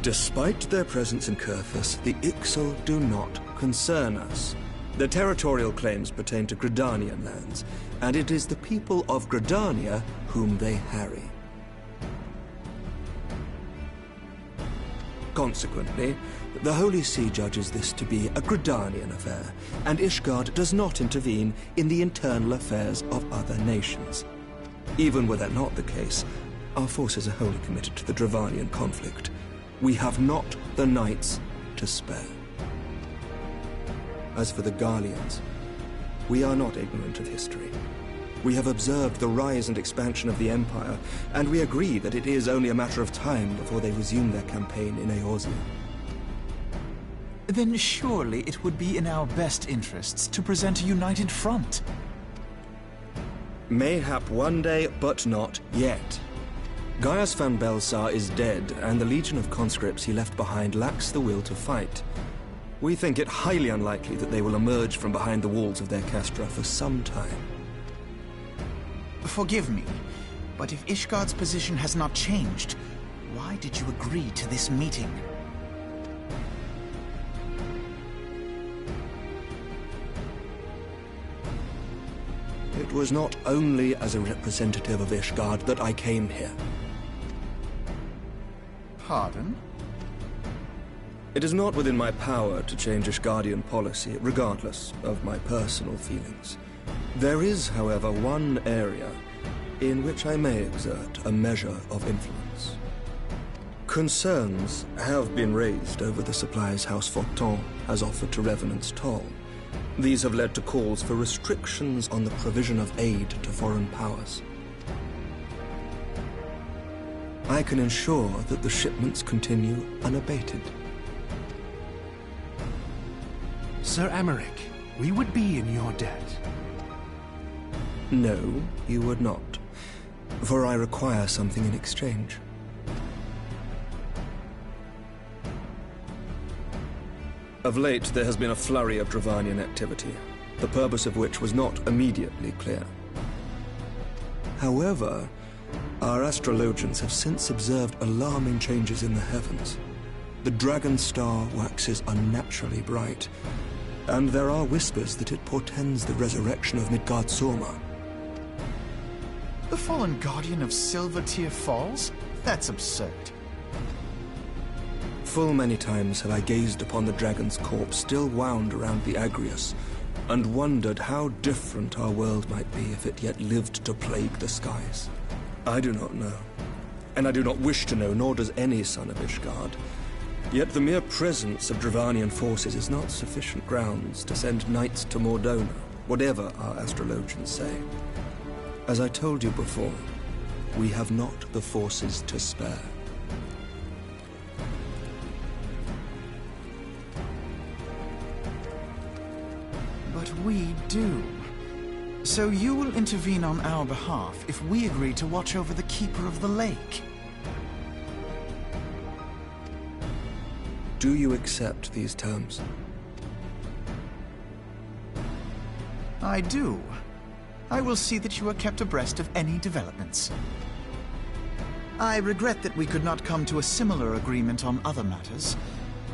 Despite their presence in Kurthus, the Ixal do not concern us. Their territorial claims pertain to Gridanian lands, and it is the people of Gridania whom they harry. Consequently, the Holy See judges this to be a Gridanian affair, and Ishgard does not intervene in the internal affairs of other nations. Even were that not the case, our forces are wholly committed to the Dravanian conflict. We have not the knights to spare. As for the Garleans, we are not ignorant of history. We have observed the rise and expansion of the Empire, and we agree that it is only a matter of time before they resume their campaign in Eorzea. Then surely it would be in our best interests to present a united front. Mayhap one day, but not yet. Gaius van Belsar is dead, and the legion of conscripts he left behind lacks the will to fight. We think it highly unlikely that they will emerge from behind the walls of their castra for some time. Forgive me, but if Ishgard's position has not changed, why did you agree to this meeting? It was not only as a representative of Ishgard that I came here. Pardon? It is not within my power to change Ishgardian policy, regardless of my personal feelings. There is, however, one area in which I may exert a measure of influence. Concerns have been raised over the supplies House Fortin has offered to Revenant's Toll. These have led to calls for restrictions on the provision of aid to foreign powers. I can ensure that the shipments continue unabated. Sir Emmerich, we would be in your debt. No, you would not. For I require something in exchange. Of late, there has been a flurry of Dravanian activity, the purpose of which was not immediately clear. However, our astrologians have since observed alarming changes in the heavens. The dragon star waxes unnaturally bright, and there are whispers that it portends the resurrection of Midgard-Sorma. The fallen guardian of Silvertear Falls? That's absurd. Full many times have I gazed upon the dragon's corpse still wound around the Agrius, and wondered how different our world might be if it yet lived to plague the skies. I do not know, and I do not wish to know, nor does any son of Ishgard. Yet the mere presence of Dravanian forces is not sufficient grounds to send knights to Mordona, whatever our astrologians say. As I told you before, we have not the forces to spare. But we do. So you will intervene on our behalf if we agree to watch over the Keeper of the Lake. Do you accept these terms? I do. I will see that you are kept abreast of any developments. I regret that we could not come to a similar agreement on other matters,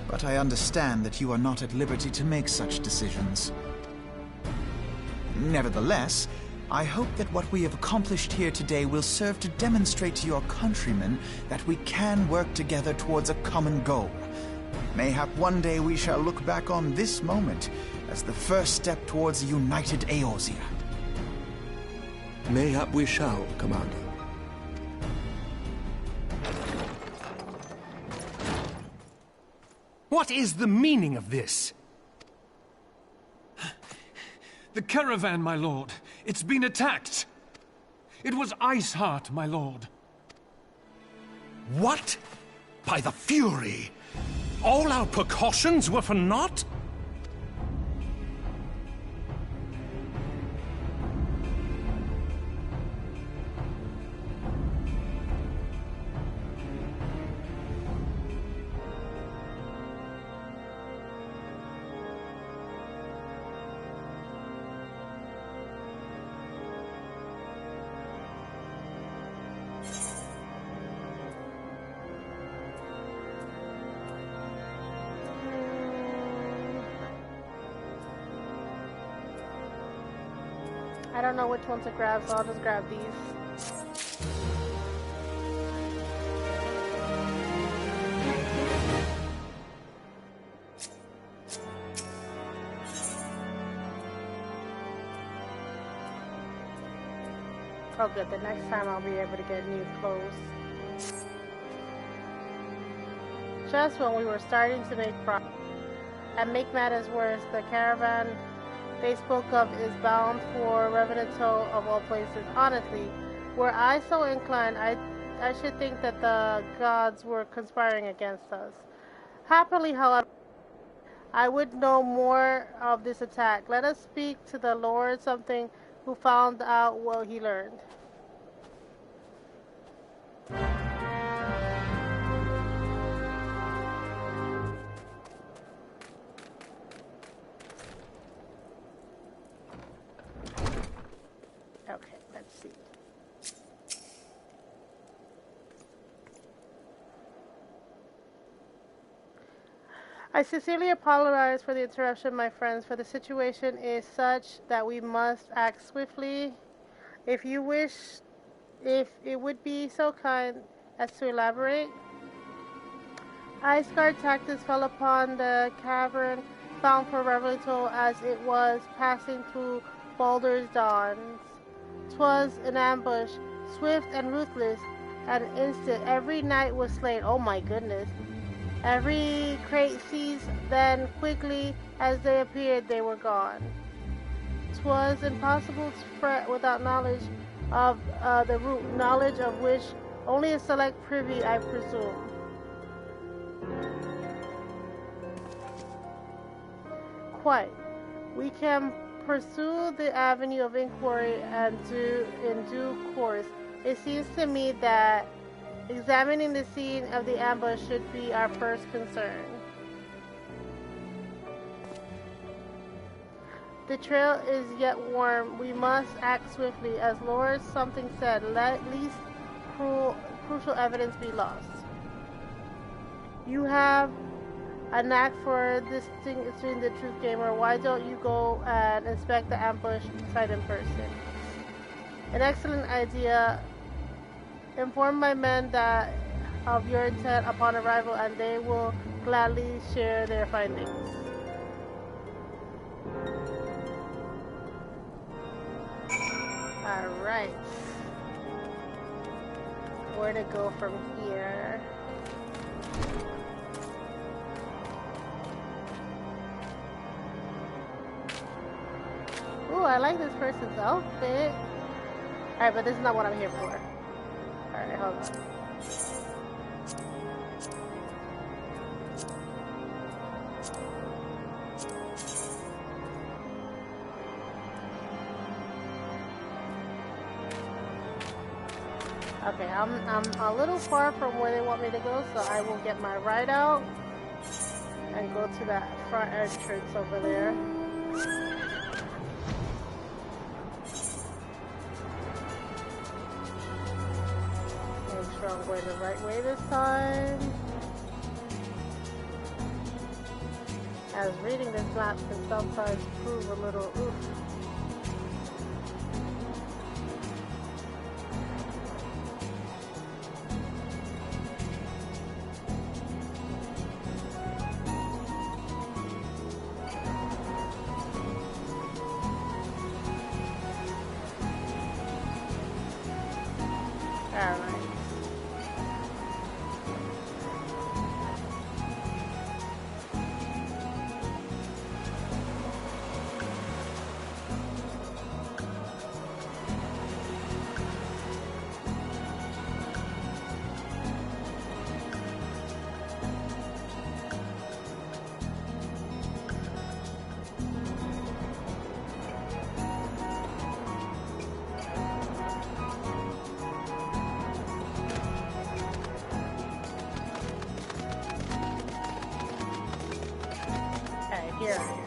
but I understand that you are not at liberty to make such decisions. Nevertheless, I hope that what we have accomplished here today will serve to demonstrate to your countrymen that we can work together towards a common goal. Mayhap one day we shall look back on this moment as the first step towards a united Eorzea. Mayhap we shall, Commander. What is the meaning of this? The caravan, my lord. It's been attacked. It was Iceheart, my lord. What? By the Fury! All our precautions were for naught? I don't know which one to grab, so I'll just grab these. Oh good, the next time I'll be able to get new clothes. Just when we were starting to make progress. And make matters worse, the caravan they spoke of is bound for Revenanto of all places. Honestly, were I so inclined, I should think that the gods were conspiring against us. Happily, however, I would know more of this attack. Let us speak to the Lord something who found out what he learned. Okay, let's see. I sincerely apologize for the interruption, my friends, for the situation is such that we must act swiftly. If you wish, if it would be so kind as to elaborate. Iceguard tactics fell upon the cavern bound for Revelito as it was passing through Baldur's Dawns. 'Twas an ambush, swift and ruthless, at an instant. Every knight was slain. Oh my goodness. Every crate seized, then quickly as they appeared, they were gone. 'Twas impossible to fret without knowledge of the route, knowledge of which only a select privy, I presume. Quite. We can pursue the avenue of inquiry and in due course. It seems to me that examining the scene of the ambush should be our first concern. The trail is yet warm. We must act swiftly. As Lord something said, let least crucial evidence be lost. You have a knack for distinguishing the truth gamer. Why don't you go and inspect the ambush site in person? An excellent idea. Inform my men that of your intent upon arrival, and they will gladly share their findings. Alright. Where to go from here? Ooh, I like this person's outfit. Alright, but this is not what I'm here for. Alright, hold on. Okay, I'm a little far from where they want me to go, so I will get my ride out and go to that front entrance over there. Make sure I'm going the right way this time. As reading this map can sometimes prove a little oof. here I am.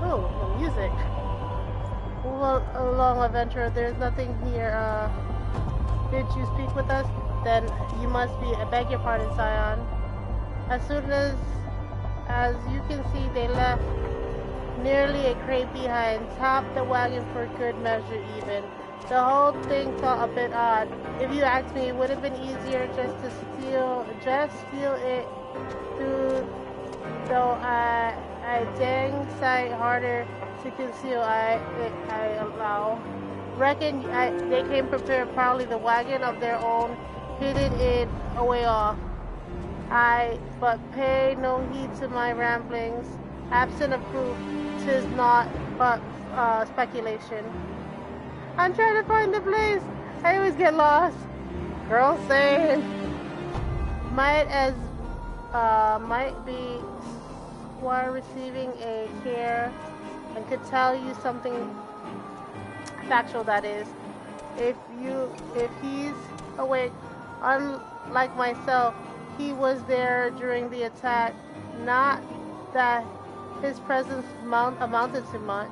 Oh, the music. Move along, adventurer. There's nothing here. Did you speak with us? Then you must be. I beg your pardon, Scion. As soon as you can see, they left nearly a crate behind. Topped the wagon for good measure, even. The whole thing felt a bit odd. If you ask me, it would have been easier just to steal it through. Though I dang sight harder to conceal. I allow. Reckon they came prepared. Probably the wagon of their own, hidden it away off. But pay no heed to my ramblings. Absent of proof, 'tis not but speculation. I'm trying to find the place. I always get lost. Girl saying might be while receiving a care and could tell you something factual, that is. If he's awake, unlike myself, he was there during the attack. Not that his presence amounted to much.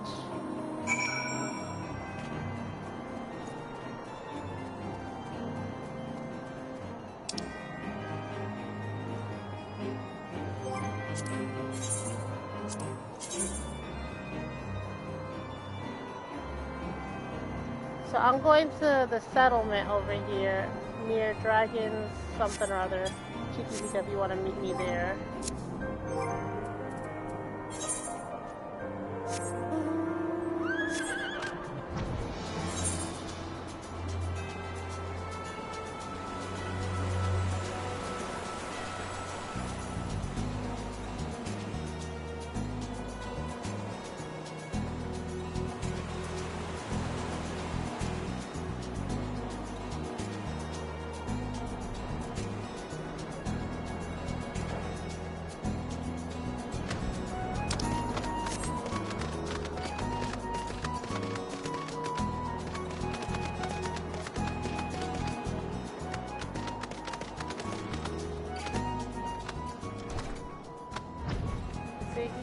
So I'm going to the settlement over here near Dragon's something or other. Cheeky if you want to meet me there.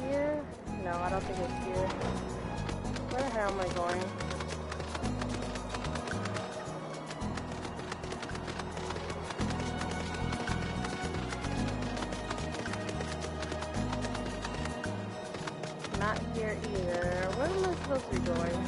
Here? No, I don't think it's here. Where the hell am I going? Not here either. Where am I supposed to be going?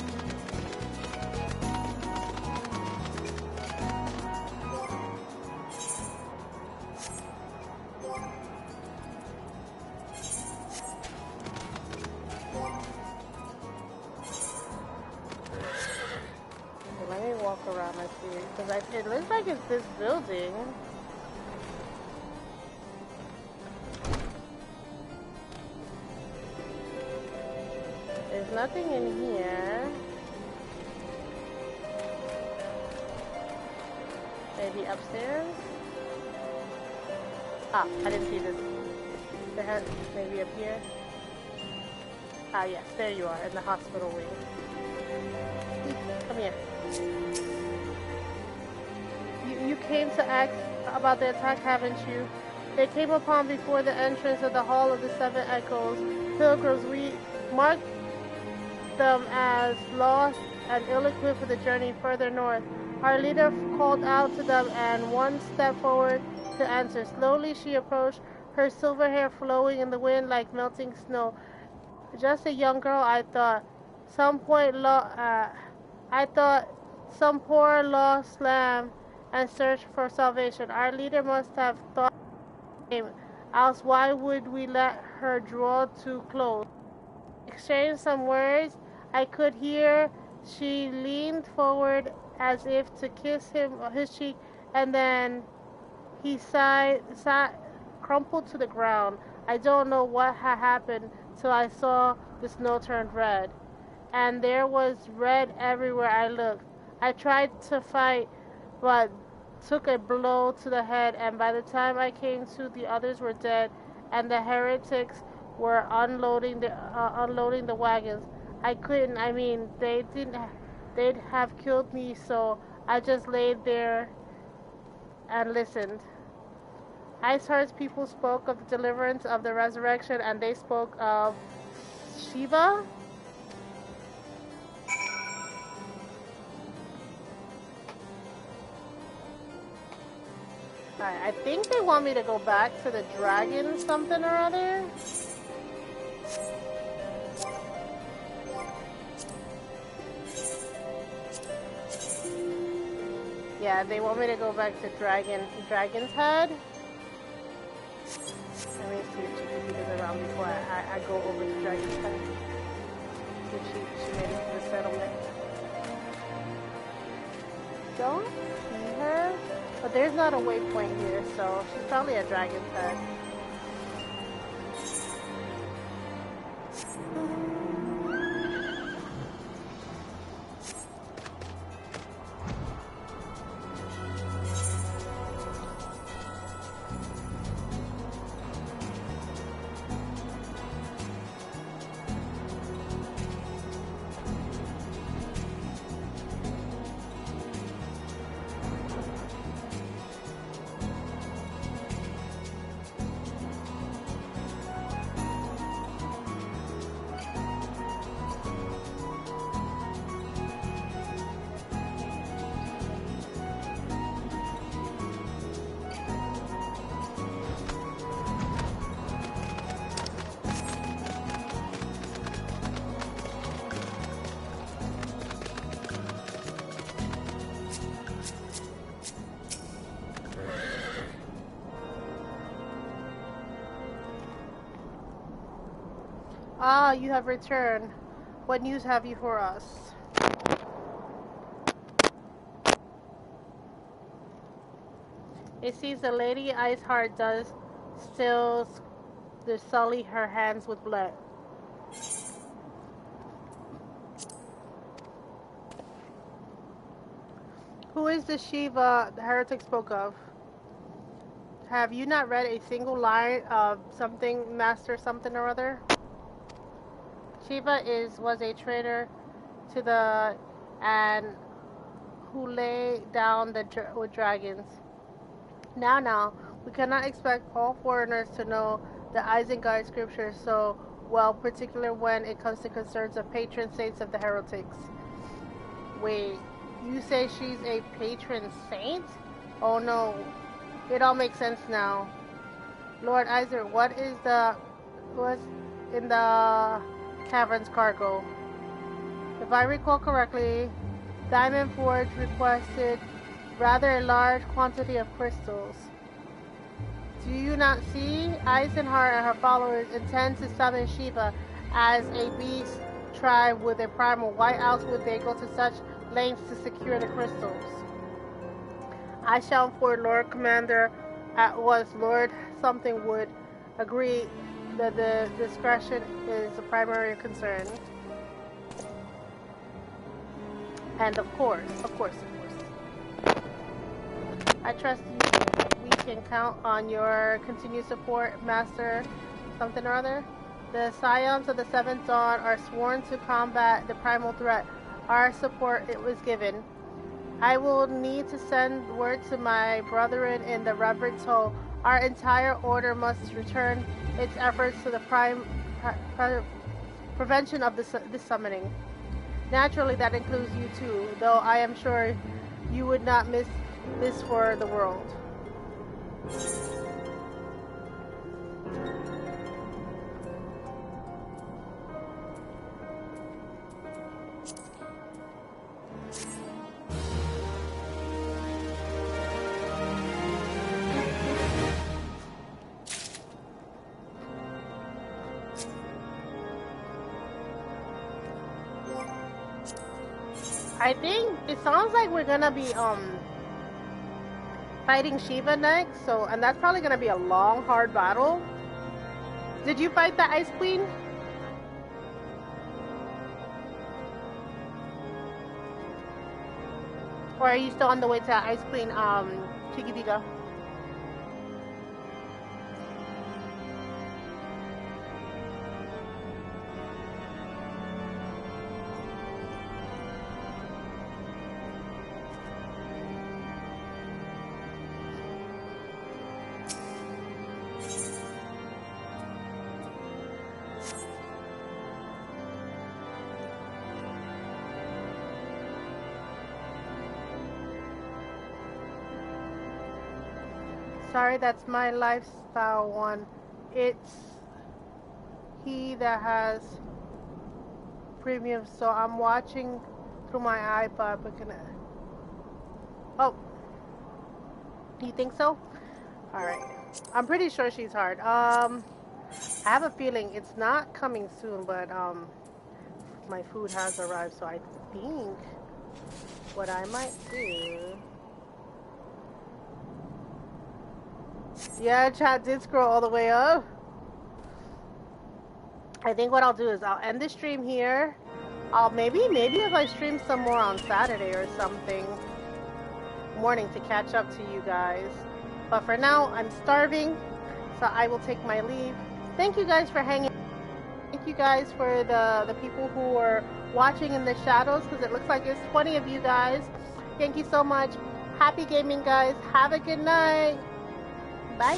Because it looks like it's this building. There's nothing in here. Maybe upstairs? Ah, I didn't see this. Maybe up here? Ah, yes, there you are, in the hospital wing. Come here. You came to ask about the attack, haven't you? They came upon before the entrance of the Hall of the Seven Echoes. Pilgrims, we marked them as lost and ill-equipped for the journey further north. Our leader called out to them, and one stepped forward to answer. Slowly she approached, her silver hair flowing in the wind like melting snow. Just a young girl, I thought. Some poor lost lamb and search for salvation. Our leader must have thought him, else why would we let her draw too close? Exchanged some words. I could hear she leaned forward as if to kiss his cheek, and then he crumpled to the ground. I don't know what had happened till I saw the snow turn red, and there was red everywhere I looked. I tried to fight, but took a blow to the head, and by the time I came to, the others were dead, and the heretics were unloading the wagons. I couldn't. I mean, they'd have killed me, so I just laid there and listened. Iceheart's people spoke of the deliverance of the resurrection, and they spoke of Shiva. Alright, I think they want me to go back to the dragon something or other. Yeah, they want me to go back to Dragon's Head. Let me see if Chiquitita's around before I go over to Dragon's Head. If she made it to the settlement. Don't see her, but there's not a waypoint here, so she's probably at Dragon's Head. Ah, you have returned. What news have you for us? It seems the Lady Iceheart does still sully her hands with blood. Who is the Shiva the heretic spoke of? Have you not read a single line of something, Master something or other? Shiva was a traitor to the and who lay down with dragons. Now, we cannot expect all foreigners to know the Isengard scriptures so well, particularly when it comes to concerns of patron saints of the heretics. Wait, you say she's a patron saint? Oh no, it all makes sense now. Lord Isaac, what's in the cavern's cargo? If I recall correctly, Diamond Forge requested rather a large quantity of crystals. Do you not see? Eisenheart and her followers intend to summon Shiva as a beast tribe with a primal. Why else would they go to such lengths to secure the crystals? I shall inform Lord Commander at once. Lord something would agree that the discretion is a primary concern. And of course. I trust we can count on your continued support, Master something or other. The Scions of the Seventh Dawn are sworn to combat the primal threat. Our support it was given. I will need to send word to my brethren in the Reverend Toll. Our entire order must return its efforts to the prevention of this summoning. Naturally, that includes you too, though I am sure you would not miss this for the world. I think it sounds like we're gonna be fighting Shiva next, and that's probably gonna be a long, hard battle. Did you fight the Ice Queen? Or are you still on the way to Ice Queen, Chiquitica? Sorry, that's my lifestyle one. It's he that has premium, so I'm watching through my iPod, but can I... Oh. You think so? Alright. I'm pretty sure she's hard. I have a feeling it's not coming soon, but my food has arrived, so I think what I might do... Yeah, chat did scroll all the way up. I think what I'll do is I'll end the stream here. I'll maybe if I stream some more on Saturday or something morning to catch up to you guys. But for now, I'm starving, so I will take my leave. Thank you guys for hanging. Thank you guys for the people who are watching in the shadows, because it looks like there's 20 of you guys. Thank you so much. Happy gaming, guys. Have a good night. Bye.